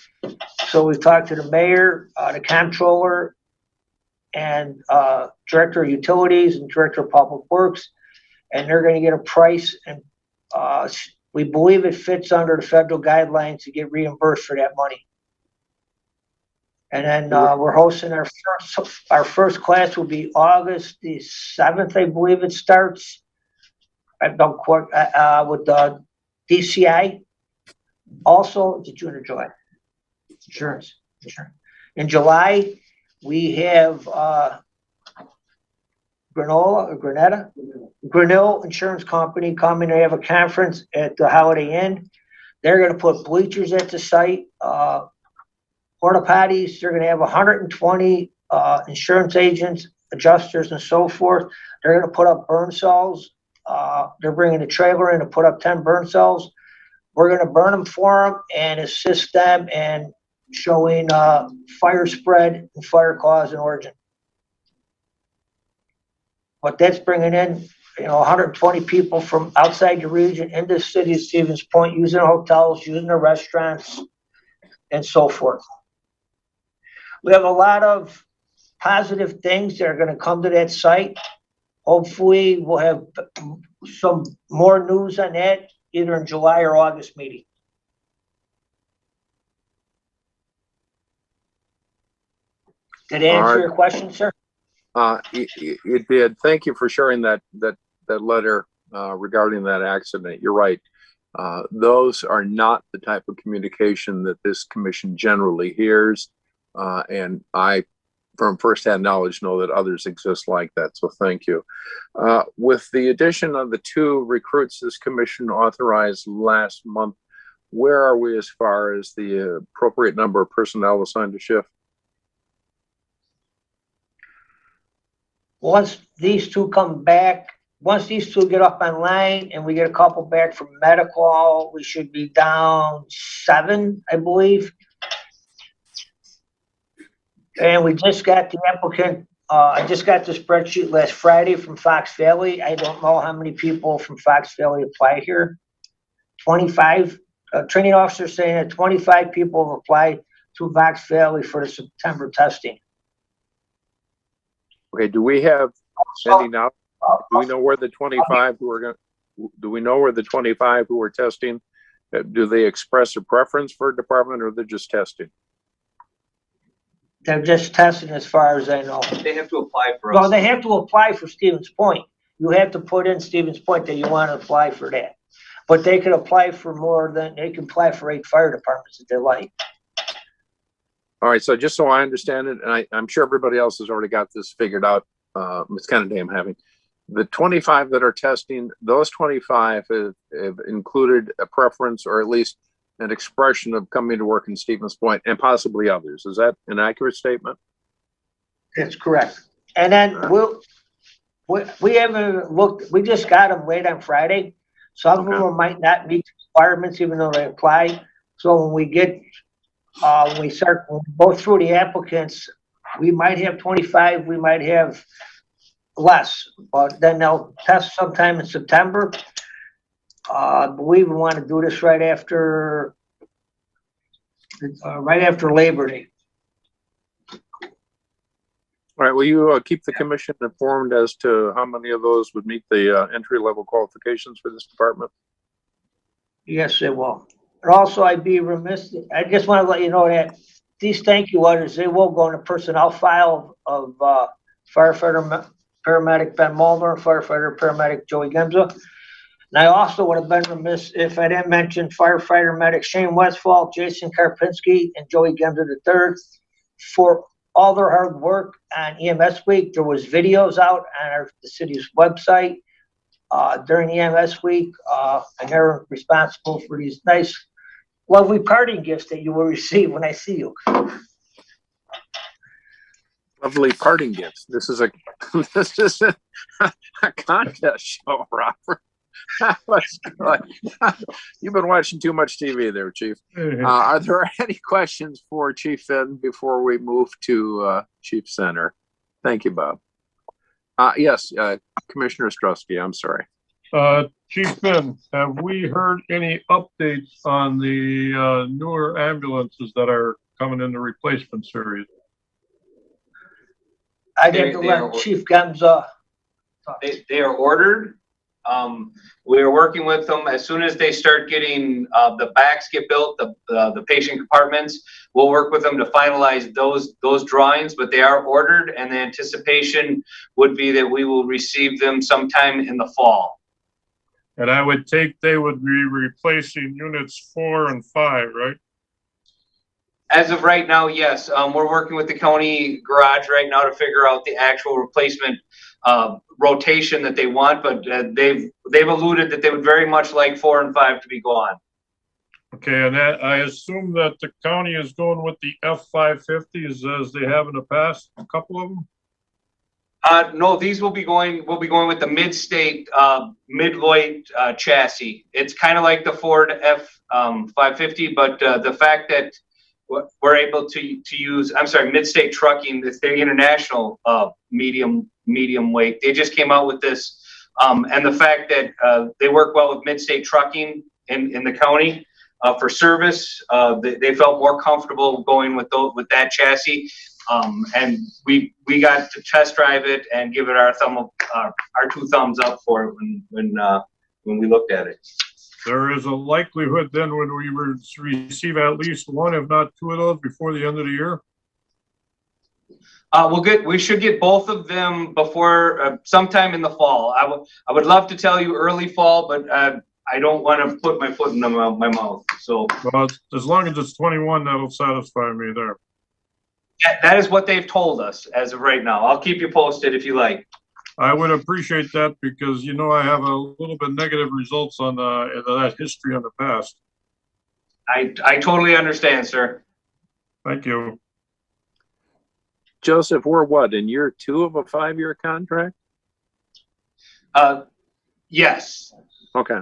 So we've talked to the mayor, the comptroller, and director of utilities and director of public works, and they're going to get a price. And we believe it fits under the federal guidelines to get reimbursed for that money. And then we're hosting our first class will be August the 7th, I believe it starts. I don't quite with the DCI. Also, did you want to join? Insurance. In July, we have Grinnell Insurance Company coming to have a conference at the Holiday Inn. They're going to put bleachers at the site, porta potties. They're going to have 120 insurance agents, adjusters, and so forth. They're going to put up burn cells. They're bringing a trailer in to put up 10 burn cells. We're going to burn them for them and assist them in showing fire spread and fire cause and origin. But that's bringing in, 120 people from outside the region into the city of Stevens Point, using hotels, using the restaurants, and so forth. we have a lot of positive things that are gonna come to that site. Hopefully, we'll have some more news on that either in July or August meeting. Did I answer your question, sir? It did. Thank you for sharing that letter regarding that accident. You're right. Those are not the type of communication that this commission generally hears. And I, from firsthand knowledge, know that others exist like that. So thank you. With the addition of the 2 recruits this commission authorized last month, where are we as far as the appropriate number of personnel assigned to shift? Once these 2 come back, once these 2 get up online and we get a couple back from medical, we should be down 7, I believe. And we just got the applicant, I just got the spreadsheet last Friday from Fox Valley. I don't know how many people from Fox Valley apply here. 25, training officer saying that 25 people have applied to Fox Valley for the September testing. Okay, do we have any now? Do we know where the 25 who are going? Do we know where the 25 who are testing? Do they express a preference for a department, or they're just testing? They're just testing, as far as I know. They have to apply for us. Well, they have to apply for Stevens Point. You have to put in Stevens Point that you want to apply for that. But they could apply for more than, they can apply for 8 fire departments if they like. All right, so just so I understand it, and I'm sure everybody else has already got this figured out. It's kind of damn having. The 25 that are testing, those 25 have included a preference or at least an expression of coming to work in Stevens Point and possibly others. Is that an accurate statement? That's correct. And then we haven't looked, we just got them late on Friday. Some of them might not meet the requirements even though they apply. So when we get, when we go through the applicants, we might have 25, we might have less, but then they'll test sometime in September. But we want to do this right after Labor Day. All right, will you keep the commission informed as to how many of those would meet the entry-level qualifications for this department? Yes, it will. And also, I'd be remiss, I just want to let you know that these thank you letters, they will go in the personnel file of firefighter paramedic Ben Mulder, firefighter paramedic Joey Gemza. And I also would have been remiss if I didn't mention firefighter medic Shane Westfall, Jason Karpinski, and Joey Gemza III for all their hard work on EMS week. There was videos out on the city's website during EMS week, and they're responsible for these nice, lovely parting gifts that you will receive when I see you. Lovely parting gifts. This is a contest show, Robert. You've been watching too much TV there, Chief. Are there any questions for Chief Finn before we move to Chief Center? Thank you, Bob. Yes, Commissioner Ostrowski, I'm sorry. Chief Finn, have we heard any updates on the newer ambulances that are coming in the replacement series? I get to let Chief Gemza. They are ordered. We are working with them. As soon as they start getting the backs get built, the patient compartments, we'll work with them to finalize those drawings, but they are ordered, and the anticipation would be that we will receive them sometime in the fall. And I would take they would be replacing units 4 and 5, right? As of right now, yes. We're working with the county garage right now to figure out the actual replacement rotation that they want, but they've alluded that they would very much like 4 and 5 to be gone. Okay, and I assume that the county is going with the F550s as they have in the past, a couple of them? No, these will be going. We'll be going with the mid-state mid-weight chassis. It's kind of like the Ford F550, but the fact that we're able to use, I'm sorry, mid-state trucking, it's the international medium weight. They just came out with this, and the fact that they work well with mid-state trucking in the county for service, they felt more comfortable going with that chassis. And we got to test drive it and give it our two thumbs up for it when we looked at it. There is a likelihood then when we receive at least one, if not two of those before the end of the year? We should get both of them before sometime in the fall. I would love to tell you early fall, but I don't want to put my foot in my mouth. So, well, as long as it's 21, that'll satisfy me there. That is what they've told us as of right now. I'll keep you posted if you like. I would appreciate that because, you know, I have a little bit negative results on that history on the past. I totally understand, sir. Thank you. Joseph, we're what, in year 2 of a 5-year contract? Yes. Okay.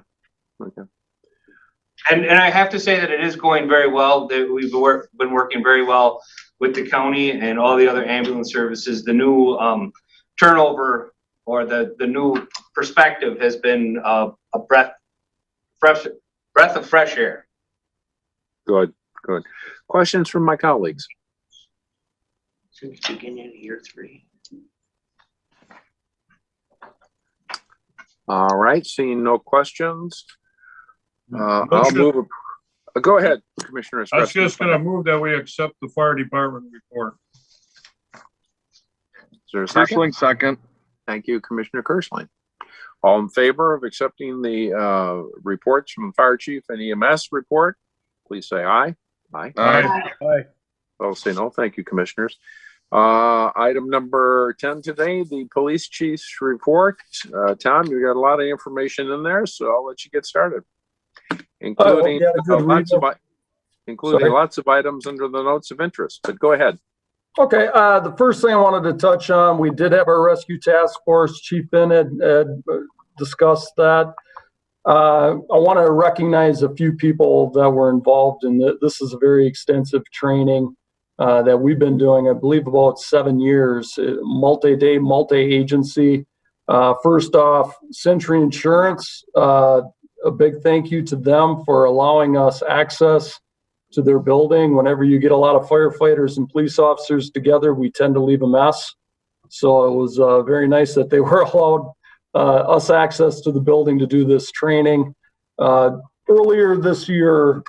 And I have to say that it is going very well. That we've been working very well with the county and all the other ambulance services. The new turnover or the new perspective has been a breath of fresh air. Good. Questions from my colleagues? Since the beginning of year 3. All right, seeing no questions. I'll move. Go ahead, Commissioner. I was just going to move that we accept the fire department report. Is there a second? Kirschling, second. Thank you, Commissioner Kirschling. All in favor of accepting the reports from the fire chief and EMS report, please say aye. Aye. Aye. I'll say no. Thank you, commissioners. Item number 10 today, the police chief's report. Tom, you got a lot of information in there, so I'll let you get started. Including lots of items under the notes of interest, but go ahead. Okay, the first thing I wanted to touch on, we did have our rescue task force. Chief Finn had discussed that. I want to recognize a few people that were involved in this. This is a very extensive training that we've been doing, I believe, about 7 years, multi-day, multi-agency. First off, Century Insurance, a big thank you to them for allowing us access to their building. Whenever you get a lot of firefighters and police officers together, we tend to leave a mess. So it was very nice that they were allowed us access to the building to do this training. Earlier this year,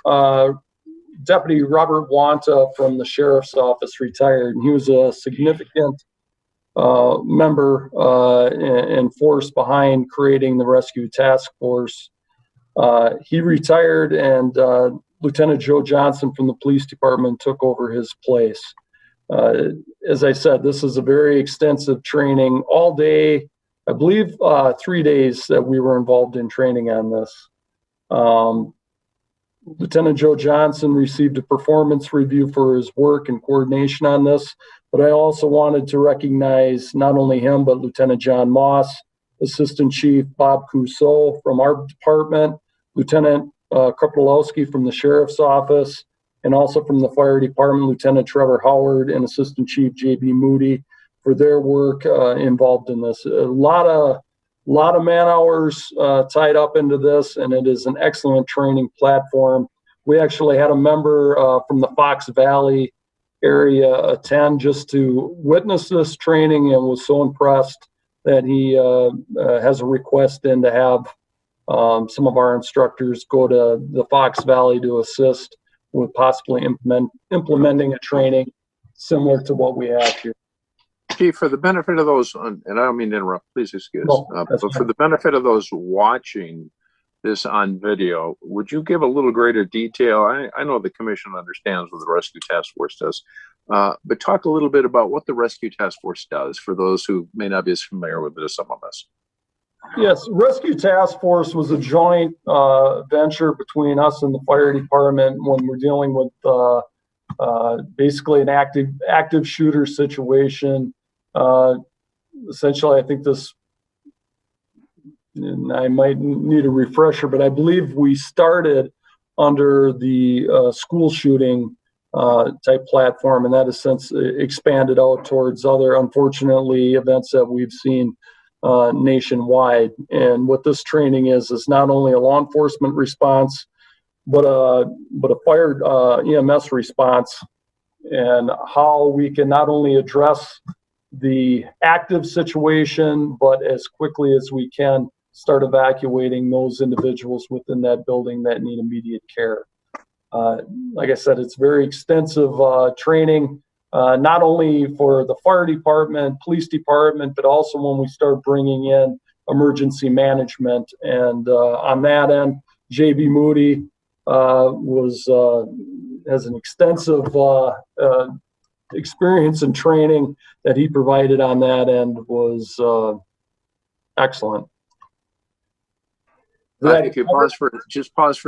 Deputy Robert Wanta from the Sheriff's Office retired, and he was a significant member and force behind creating the Rescue Task Force. He retired, and Lieutenant Joe Johnson from the police department took over his place. As I said, this is a very extensive training all day. I believe 3 days that we were involved in training on this. Lieutenant Joe Johnson received a performance review for his work and coordination on this, but I also wanted to recognize not only him, but Lieutenant John Moss, Assistant Chief Bob Cousseau from our department, Lieutenant Krupolowski from the Sheriff's Office, and also from the Fire Department, Lieutenant Trevor Howard and Assistant Chief J.B. Moody for their work involved in this. A lot of man hours tied up into this, and it is an excellent training platform. We actually had a member from the Fox Valley area attend just to witness this training and was so impressed that he has a request in to have some of our instructors go to the Fox Valley to assist with possibly implementing a training similar to what we have here. Chief, for the benefit of those, and I don't mean to interrupt, please excuse, but for the benefit of those watching this on video, would you give a little greater detail? I know the commission understands what the Rescue Task Force does, but talk a little bit about what the Rescue Task Force does for those who may not be as familiar with it as some of us. Yes, Rescue Task Force was a joint venture between us and the fire department when we're dealing with basically an active shooter situation. Essentially, I think this, and I might need a refresher, but I believe we started under the school shooting type platform, and that has since expanded out towards other, unfortunately, events that we've seen nationwide. And what this training is not only a law enforcement response, but a fire EMS response. and how we can not only address the active situation, but as quickly as we can start evacuating those individuals within that building that need immediate care. Like I said, it's very extensive training, not only for the fire department, police department, but also when we start bringing in emergency management. And on that end, JB Moody has an extensive experience and training that he provided on that end was excellent. If you pause for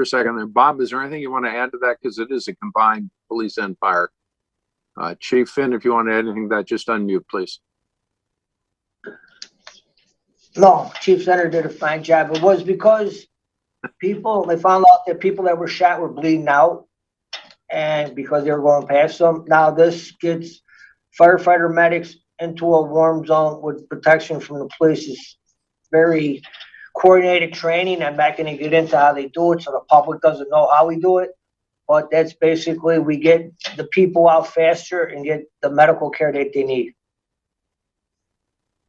a second there. Bob, is there anything you want to add to that? Because it is a combined police and fire. Chief Finn, if you want to add anything to that, just unmute, please. No, Chief Center did a fine job. It was because they found out that people that were shot were bleeding out, and because they were going past them. Now this gets firefighter medics into a warm zone with protection from the police. Is very coordinated training. I'm not going to get into how they do it, so the public doesn't know how we do it. But that's basically, we get the people out faster and get the medical care that they need.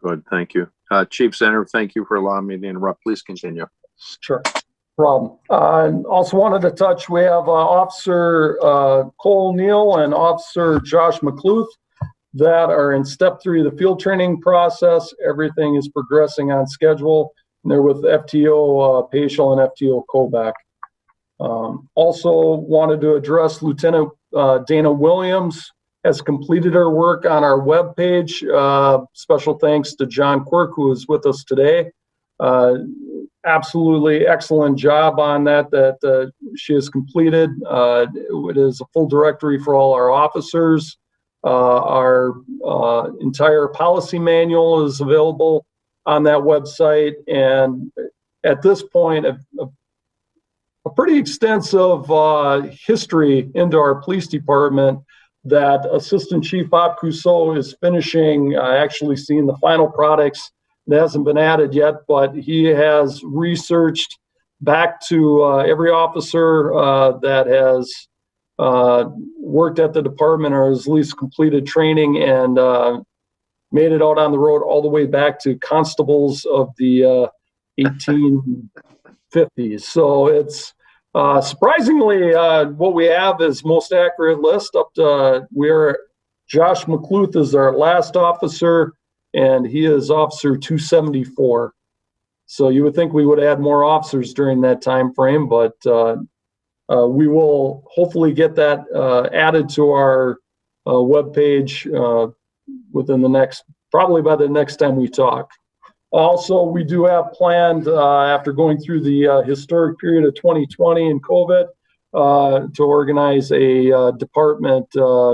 Good, thank you. Chief Center, thank you for allowing me to interrupt. Please continue. Sure, problem. Also wanted to touch, we have Officer Cole Neal and Officer Josh McCluth that are in step 3 of the field training process. Everything is progressing on schedule. And they're with FTO Paschal and FTO Kobach. Also wanted to address Lieutenant Dana Williams has completed her work on our webpage. Special thanks to John Quirk, who is with us today. Absolutely excellent job on that she has completed. It is a full directory for all our officers. Our entire policy manual is available on that website, and at this point, a pretty extensive history into our police department that Assistant Chief Bob Cousseau is finishing, actually seeing the final products. It hasn't been added yet, but he has researched back to every officer that has worked at the department or has at least completed training and made it out on the road all the way back to constables of the 1850s. So it's surprisingly what we have is most accurate list up to Josh McCluth is our last officer, and he is officer 274. So you would think we would add more officers during that time frame, but we will hopefully get that added to our webpage within probably by the next time we talk. Also, we do have planned, after going through the historic period of 2020 and COVID, to organize a department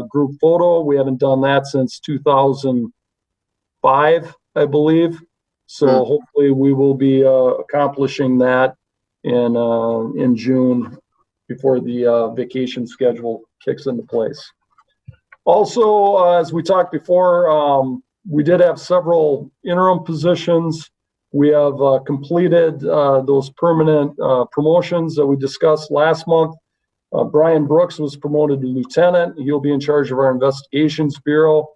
group photo. We haven't done that since 2005, I believe. So hopefully we will be accomplishing that in June before the vacation schedule kicks into place. Also, as we talked before, we did have several interim positions. We have completed those permanent promotions that we discussed last month. Brian Brooks was promoted to lieutenant. He'll be in charge of our investigations bureau.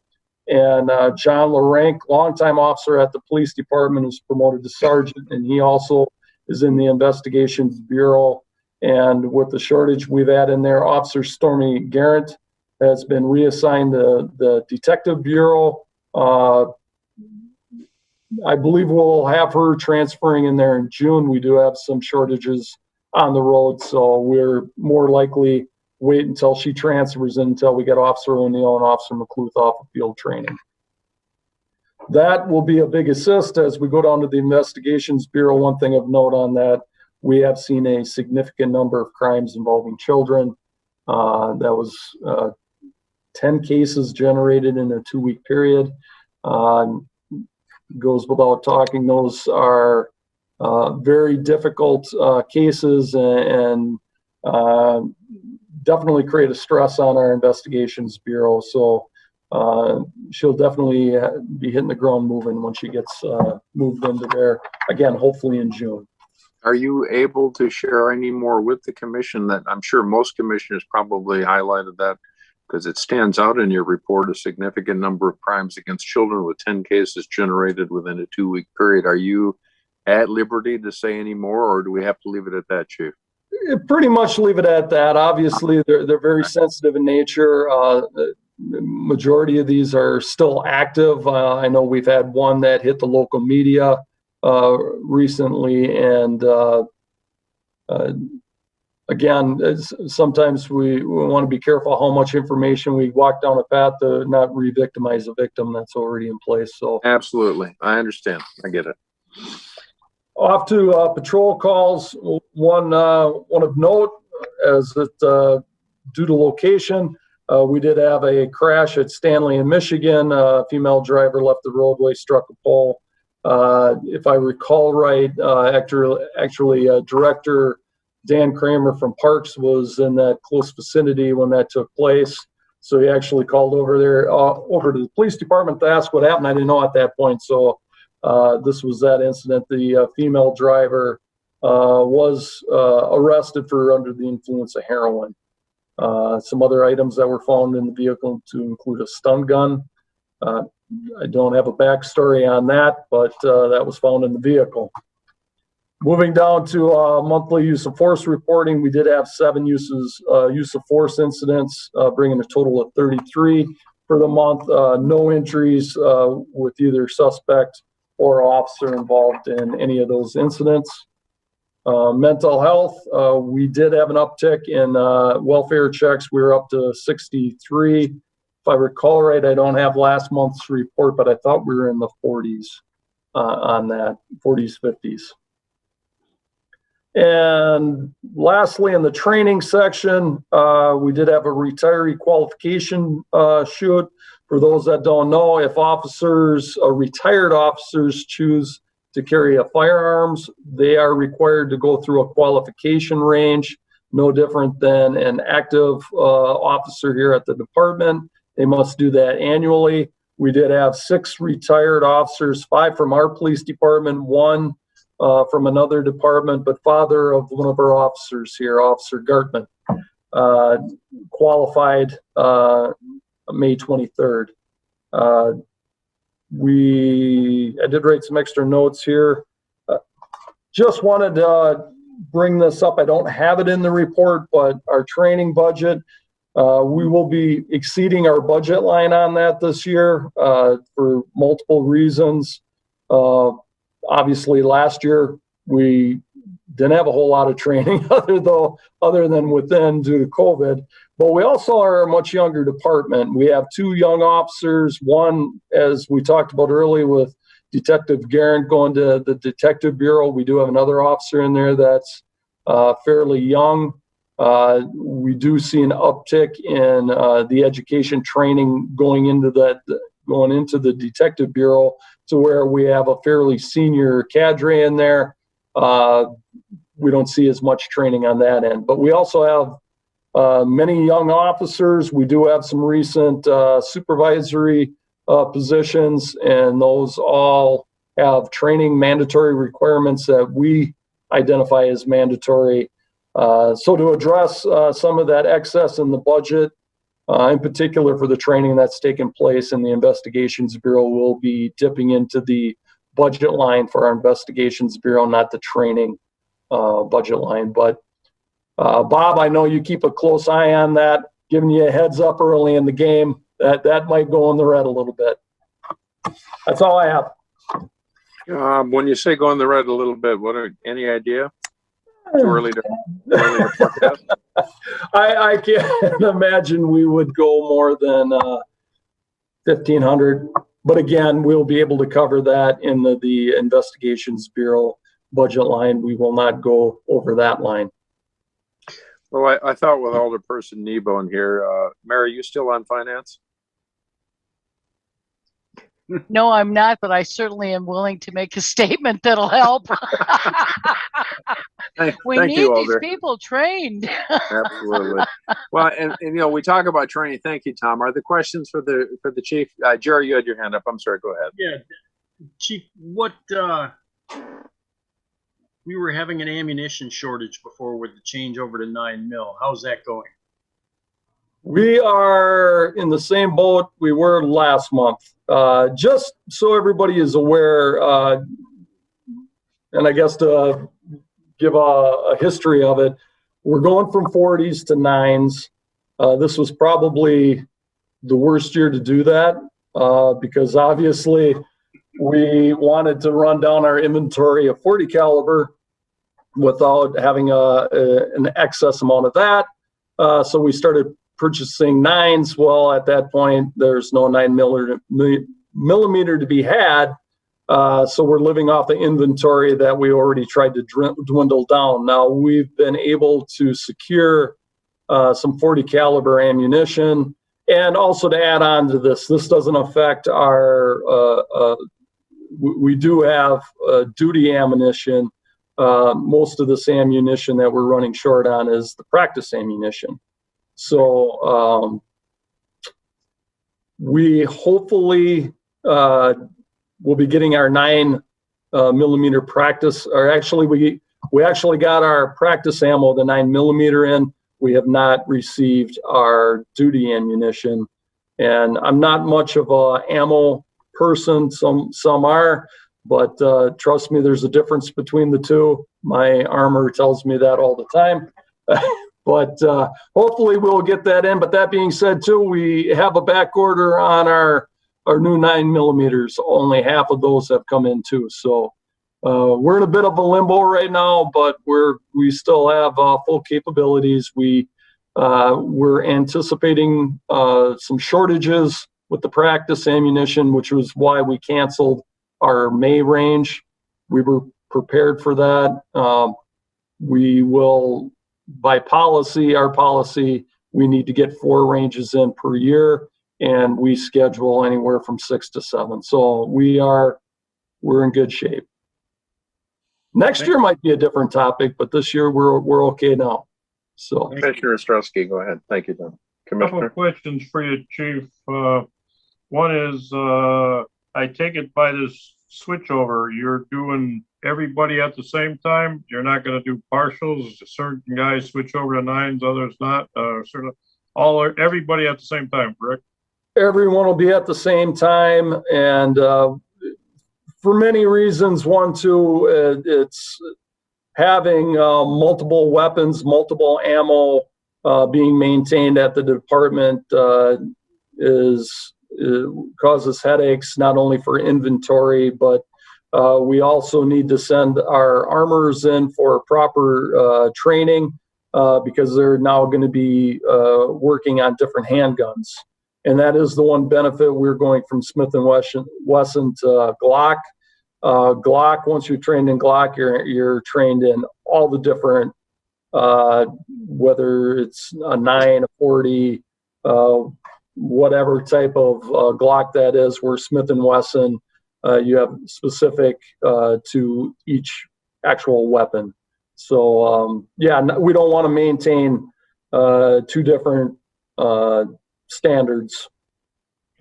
And John LaRank, longtime officer at the police department, was promoted to sergeant, and he also is in the investigations bureau. And with the shortage we've had in there, Officer Stormy Garrett has been reassigned to the detective bureau. I believe we'll have her transferring in there in June. We do have some shortages on the road, so we're more likely wait until she transfers until we get Officer O'Neill and Officer McCluth off of field training. That will be a big assist as we go down to the investigations bureau. One thing of note on that, we have seen a significant number of crimes involving children. That was 10 cases generated in a 2-week period. Goes without talking, those are very difficult cases and definitely create a stress on our investigations bureau. So she'll definitely be hitting the ground moving when she gets moved into there, again, hopefully in June. Are you able to share any more with the commission? That I'm sure most commissioners probably highlighted that because it stands out in your report, a significant number of crimes against children with 10 cases generated within a 2-week period. Are you at liberty to say any more, or do we have to leave it at that, Chief? Pretty much leave it at that. Obviously, they're very sensitive in nature. The majority of these are still active. I know we've had one that hit the local media recently, and again, sometimes we want to be careful how much information we walk down a path to not re-victimize a victim that's already in place. So absolutely, I understand. I get it. Off to patrol calls. One of note, as it due to location, we did have a crash at Stanley in Michigan. A female driver left the roadway, struck a pole. If I recall right, actually Director Dan Kramer from Parks was in that close vicinity when that took place. So he actually called over there, over to the police department to ask what happened. I didn't know at that point. So this was that incident. The female driver was arrested for under the influence of heroin. Some other items that were found in the vehicle to include a stun gun. I don't have a backstory on that, but that was found in the vehicle. Moving down to monthly use of force reporting, we did have 7 use of force incidents, bringing a total of 33 for the month. No injuries with either suspect or officer involved in any of those incidents. Mental health, we did have an uptick in welfare checks. We were up to 63. If I recall right, I don't have last month's report, but I thought we were in the 40s on that, 40s, 50s. And lastly, in the training section, we did have a retiree qualification shoot. For those that don't know, if officers, retired officers choose to carry a firearms, they are required to go through a qualification range, no different than an active officer here at the department. They must do that annually. We did have 6 retired officers, 5 from our police department, 1 from another department, but father of one of our officers here, Officer Gartman, qualified May 23rd. I did write some extra notes here. Just wanted to bring this up. I don't have it in the report, but our training budget, we will be exceeding our budget line on that this year for multiple reasons. Obviously, last year we didn't have a whole lot of training other than within due to COVID. But we also are a much younger department. We have 2 young officers. One, as we talked about earlier, with Detective Garrett going to the Detective Bureau. We do have another officer in there that's fairly young. We do see an uptick in the education training going into the Detective Bureau, to where we have a fairly senior cadre in there. We don't see as much training on that end, but we also have many young officers. We do have some recent supervisory positions, and those all have training mandatory requirements that we identify as mandatory. So to address some of that excess in the budget, in particular for the training that's taken place in the Investigations Bureau, we'll be dipping into the budget line for our Investigations Bureau, not the training budget line. But Bob, I know you keep a close eye on that, giving you a heads up early in the game that might go in the red a little bit. That's all I have. When you say go in the red a little bit, any idea? Too early to forecast? I can't imagine we would go more than 1,500. But again, we'll be able to cover that in the Investigations Bureau budget line. We will not go over that line. Well, I thought with Alderperson Nebo in here, Mary, you still on finance? No, I'm not, but I certainly am willing to make a statement that'll help. We Thank need you, these Alder. people trained. Absolutely. Well, and we talk about training. Thank you, Tom. Are the questions for the chief? Jerry, you had your hand up. I'm sorry. Go ahead. Yeah, Chief. We were having an ammunition shortage before with the change over to 9mm. How's that going? We are in the same boat we were last month. Just so everybody is aware, and I guess to give a history of it, we're going from 40s to 9s. This was probably the worst year to do that because obviously we wanted to run down our inventory of 40 caliber without having an excess amount of that. So we started purchasing 9s. Well, at that point, there's no 9mm to be had. So we're living off the inventory that we already tried to dwindle down. Now we've been able to secure some 40 caliber ammunition. And also to add on to this doesn't affect our, we do have duty ammunition. Most of this ammunition that we're running short on is the practice ammunition. So we hopefully will be getting our 9mm practice, or actually we actually got our practice ammo, the 9mm in. We have not received our duty ammunition. And I'm not much of a ammo person, some are, but trust me, there's a difference between the two. My armor tells me that all the time. But hopefully we'll get that in. But that being said too, we have a back order on our new 9mm. Only half of those have come in too. So we're in a bit of a limbo right now, but we still have full capabilities. We're anticipating some shortages with the practice ammunition, which was why we canceled our May range. We were prepared for that. We will, by policy, our policy, we need to get 4 ranges in per year, and we schedule anywhere from 6 to 7. So we're in good shape. Next year might be a different topic, but this year we're okay now. So Commissioner Ostrowski, go ahead. Thank you, Don. Commissioner. Couple of questions for you, Chief. One is, I take it by this switchover, you're doing everybody at the same time. You're not going to do partials. Certain guys switch over to 9s, others not. Everybody at the same time, correct? Everyone will be at the same time, and for many reasons. One, too, it's having multiple weapons, multiple ammo being maintained at the department causes headaches, not only for inventory, but we also need to send our armors in for proper training because they're now going to be working on different handguns. And that is the one benefit. We're going from Smith & Wesson to Glock. Glock, once you're trained in Glock, you're trained in all the different, whether it's a 9, a 40, whatever type of Glock that is, where Smith & Wesson, you have specific to each actual weapon. So, yeah, we don't want to maintain 2 different standards.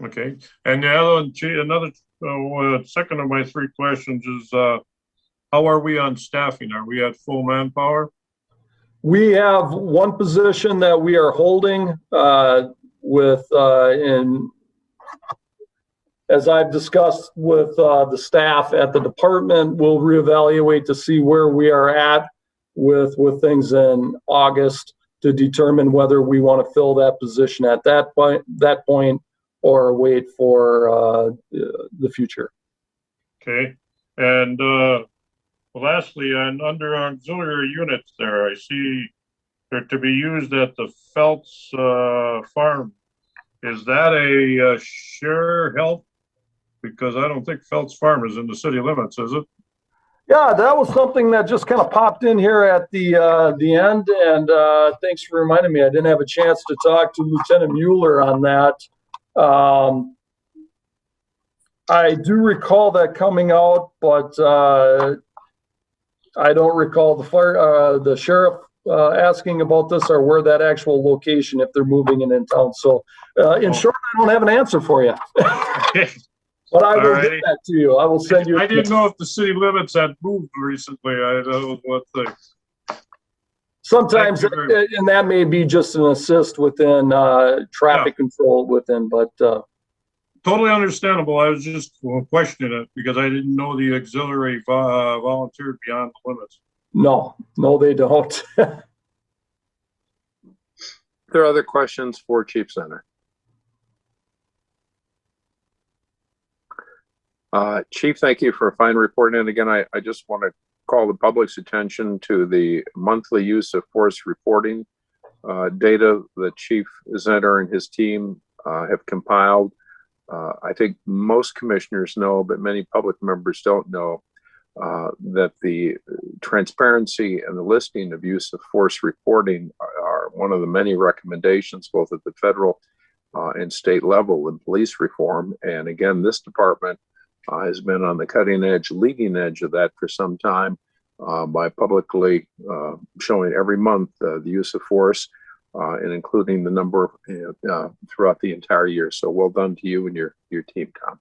Okay. And the other one, second of my 3 questions is, how are we on staffing? Are we at full manpower? We have one position that we are holding as I've discussed with the staff at the department, we'll reevaluate to see where we are at with things in August to determine whether we want to fill that position at that point or wait for the future. Okay. And lastly, under auxiliary units there, I see they're to be used at the Phelps farm. Is that a share help? Because I don't think Phelps Farm is in the city limits, is it? Yeah, that was something that just kind of popped in here at the end, and thanks for reminding me. I didn't have a chance to talk to Lieutenant Mueller on that. I do recall that coming out, but I don't recall the sheriff asking about this or where that actual location, if they're moving it in town. So in short, I don't have an answer for you. But I will get that to you. I will send you. I didn't know if the city limits had moved recently. I don't know what thing. Sometimes, Thank you very and that may be just an assist within traffic control within, but Totally understandable. I was just questioning it because I didn't know the auxiliary volunteered beyond the limits. no, they don't. Are there other questions for Chief Center? Chief, thank you for a fine report. And again, I just want to call the public's attention to the monthly use of force reporting data that Chief Center and his team have compiled. I think most commissioners know, but many public members don't know that the transparency and the listing of use of force reporting are one of the many recommendations, both at the federal and state level in police reform. And again, this department has been on the cutting edge, leading edge of that for some time by publicly showing every month the use of force and including the number throughout the entire year. So well done to you and your team, Tom.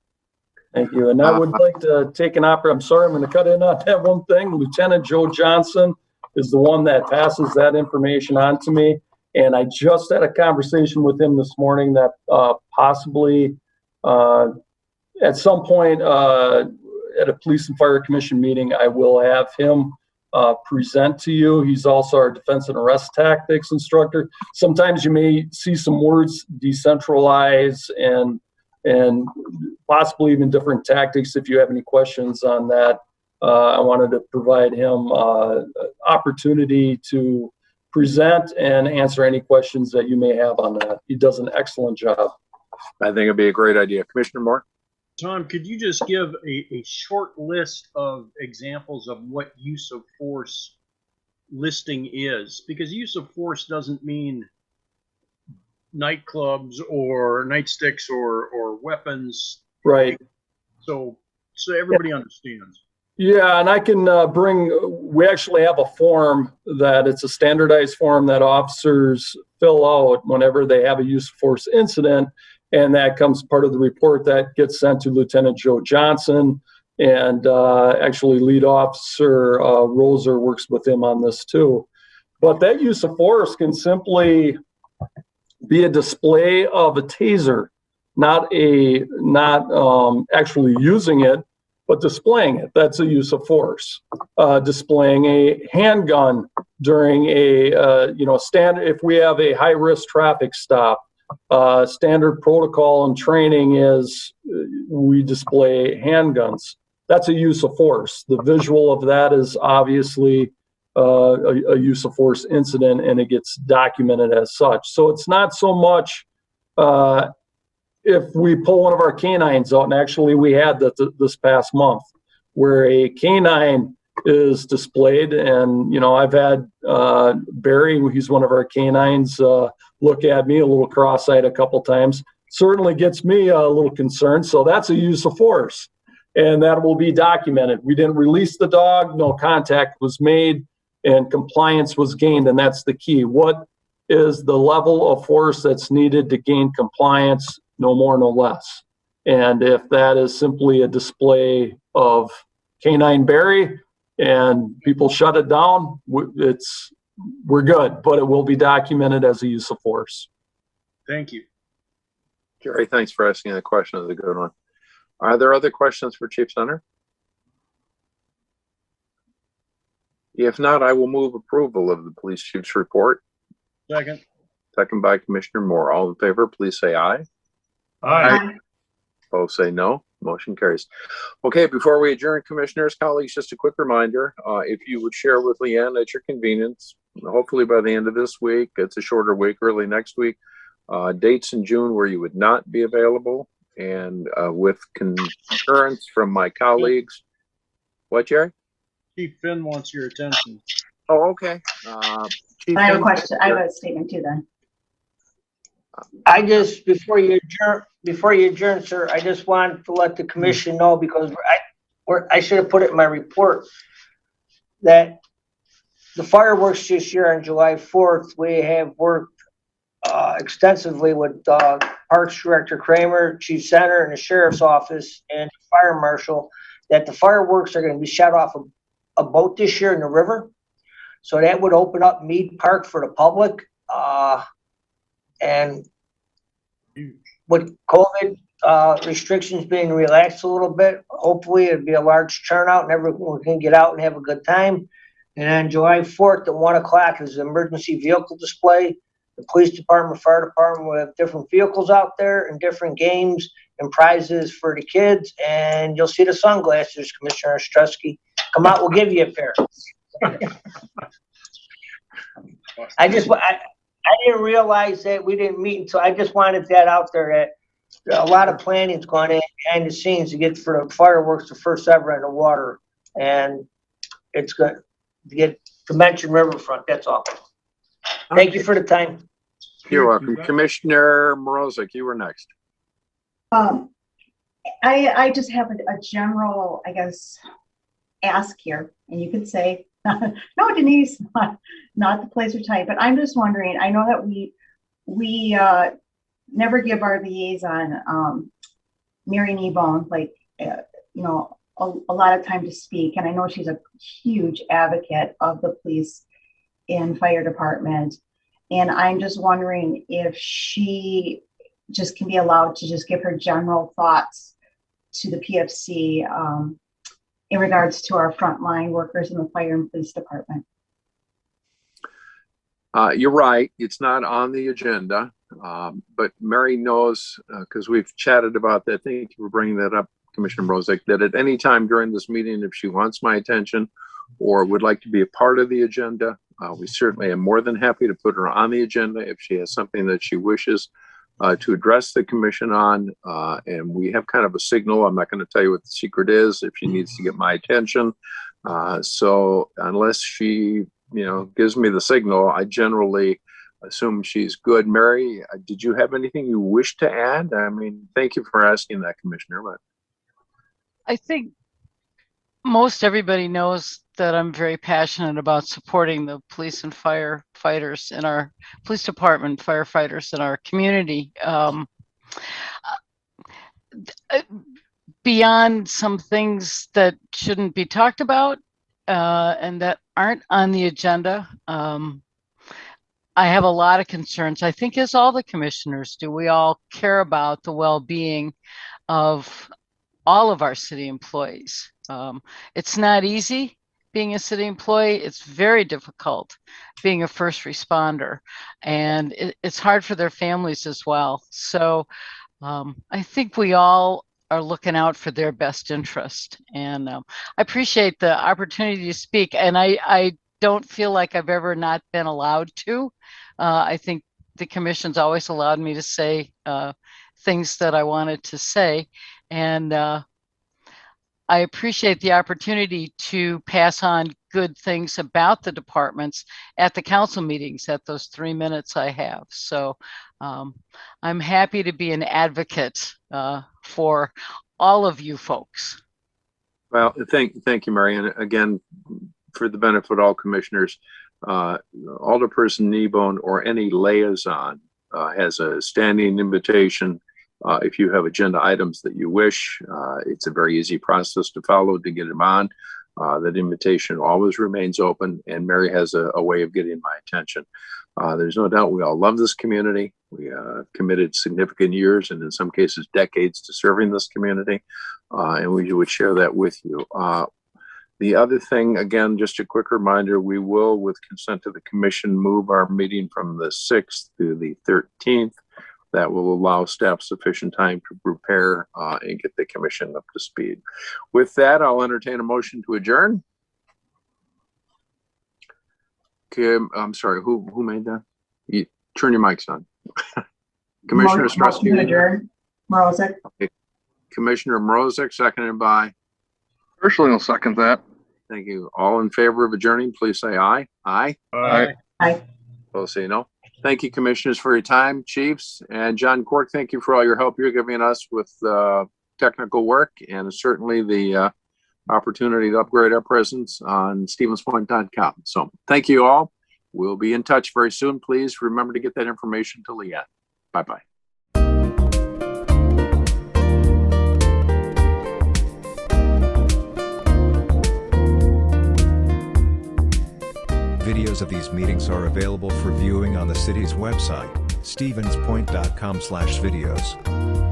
Thank you. And I would like to take an I'm sorry, I'm going to cut in on that one thing. Lieutenant Joe Johnson is the one that passes that information on to me. And I just had a conversation with him this morning that possibly at some point at a police and fire commission meeting, I will have him present to you. He's also our defense and arrest tactics instructor. Sometimes you may see some words decentralize and possibly even different tactics. If you have any questions on that, I wanted to provide him opportunity to present and answer any questions that you may have on that. He does an excellent job. I think it'd be a great idea. Commissioner Moore? Tom, could you just give a short list of examples of what use of force listing is? Because use of force doesn't mean nightclubs or nightsticks or weapons. Right. So everybody understands. Yeah, and I can we actually have a form that it's a standardized form that officers fill out whenever they have a use of force incident. And that comes part of the report that gets sent to Lieutenant Joe Johnson. And actually lead officer Roser works with him on this too. But that use of force can simply be a display of a taser, not actually using it, but displaying it. That's a use of force. Displaying a handgun during a standard. If we have a high risk traffic stop, standard protocol and training is we display handguns. That's a use of force. The visual of that is obviously a use of force incident, and it gets documented as such. So it's not so much if we pull one of our canines out, and actually we had that this past month, where a canine is displayed, and I've had Barry, he's one of our canines, look at me a little cross-eyed a couple times. Certainly gets me a little concerned. So that's a use of force, and that will be documented. We didn't release the dog, no contact was made, and compliance was gained, and that's the key. What is the level of force that's needed to gain compliance? No more, no less. And if that is simply a display of canine Barry and people shut it down, we're good, but it will be documented as a use of force. Thank you. Jerry, thanks for asking that question. That's a good one. Are there other questions for Chief Center? If not, I will move approval of the police chief's report. Second. Second by Commissioner Moore. All in favor, please say aye. Aye. Both say no. Motion carries. Okay, before we adjourn, commissioners, colleagues, just a quick reminder, if you would share with Leanne at your convenience, hopefully by the end of this week, it's a shorter week, early next week, dates in June where you would not be available, and with concurrence from my colleagues. What, Jerry? Chief Finn wants your attention. Oh, okay. Chief I have a Finn, question. I have a statement too then. I just, before you adjourn, sir, I just want to let the commission know, because I should have put it in my report, that the fireworks this year on July 4th, we have worked extensively with Parks Director Kramer, Chief Center, and the Sheriff's Office, and the Fire Marshal, that the fireworks are going to be shot off a boat this year in the river. So that would open up Mead Park for the public. And with COVID restrictions being relaxed a little bit, hopefully it'd be a large turnout and everyone can get out and have a good time. And on July 4th at 1 o'clock is the emergency vehicle display. The police department, fire department will have different vehicles out there and different games and prizes for the kids. And you'll see the sunglasses, Commissioner Ostrowski. Come out, we'll give you a pair. I didn't realize that we didn't meet until I just wanted that out there, that a lot of planning's gone in behind the scenes to get for the fireworks, the first ever in the water. And it's good to get to mention Riverfront, that's all. Thank you for the time. You're welcome. Commissioner Mrozek, you were next. I just have a general, I guess, ask here, and you could say, no, Denise, not the place or type, but I'm just wondering, I know that we never give our liaison, Mary Kneebone, like, you know, a lot of time to speak, and I know she's a huge advocate of the police and fire department, and I'm just wondering if she just can be allowed to just give her general thoughts to the PFC in regards to our frontline workers in the fire and police department. You're right. It's not on the agenda, but Mary knows, because we've chatted about that. Thank you for bringing that up, Commissioner Mrozek, that at any time during this meeting, if she wants my attention or would like to be a part of the agenda, we certainly am more than happy to put her on the agenda if she has something that she wishes to address the commission on. And we have kind of a signal. I'm not going to tell you what the secret is if she needs to get my attention. So unless she, you know, gives me the signal, I generally assume she's good. Mary, did you have anything you wish to add? I mean, thank you for asking that, Commissioner. But I think most everybody knows that I'm very passionate about supporting the police and firefighters in our police department, firefighters in our community. Beyond some things that shouldn't be talked about and that aren't on the agenda, I have a lot of concerns. I think as all the commissioners do, we all care about the well-being of all of our city employees. It's not easy being a city employee. It's very difficult being a first responder, and it's hard for their families as well. So I think we all are looking out for their best interest, and I appreciate the opportunity to speak, and I don't feel like I've ever not been allowed to. I think the commission's always allowed me to say things that I wanted to say, and I appreciate the opportunity to pass on good things about the departments at the council meetings at those 3 minutes I have. So I'm happy to be an advocate for all of you folks. well, thank you, Mary. And again, for the benefit of all commissioners, Alderperson Kneebone or any liaison has a standing invitation. If you have agenda items that you wish, it's a very easy process to follow to get them on. That invitation always remains open, and Mary has a way of getting my attention. There's no doubt we all love this community. We committed significant years and in some cases decades to serving this community, and we would share that with you. The other thing, again, just a quick reminder, we will, with consent of the commission, move our meeting from the 6th to the 13th. That will allow staff sufficient time to prepare and get the commission up to speed. With that, I'll entertain a motion to adjourn. Kim, I'm sorry, who made that? You, turn your mics on. Commissioner Ostrowski. Adjourn. Mrozek. Okay. Commissioner Mrozek, seconded by? Personally, I'll second that. Thank you. All in favor of adjourning, please say aye. Aye. Aye. Aye. Both say no. Thank you, commissioners, for your time. Chiefs and John Cork, thank you for all your help you're giving us with technical work and certainly the opportunity to upgrade our presence on stevenspoint.com. So thank you all. We'll be in touch very soon. Please remember to get that information to Leanne. Bye-bye. Videos of these meetings are available for viewing on the city's website, stevenspoint.com/videos.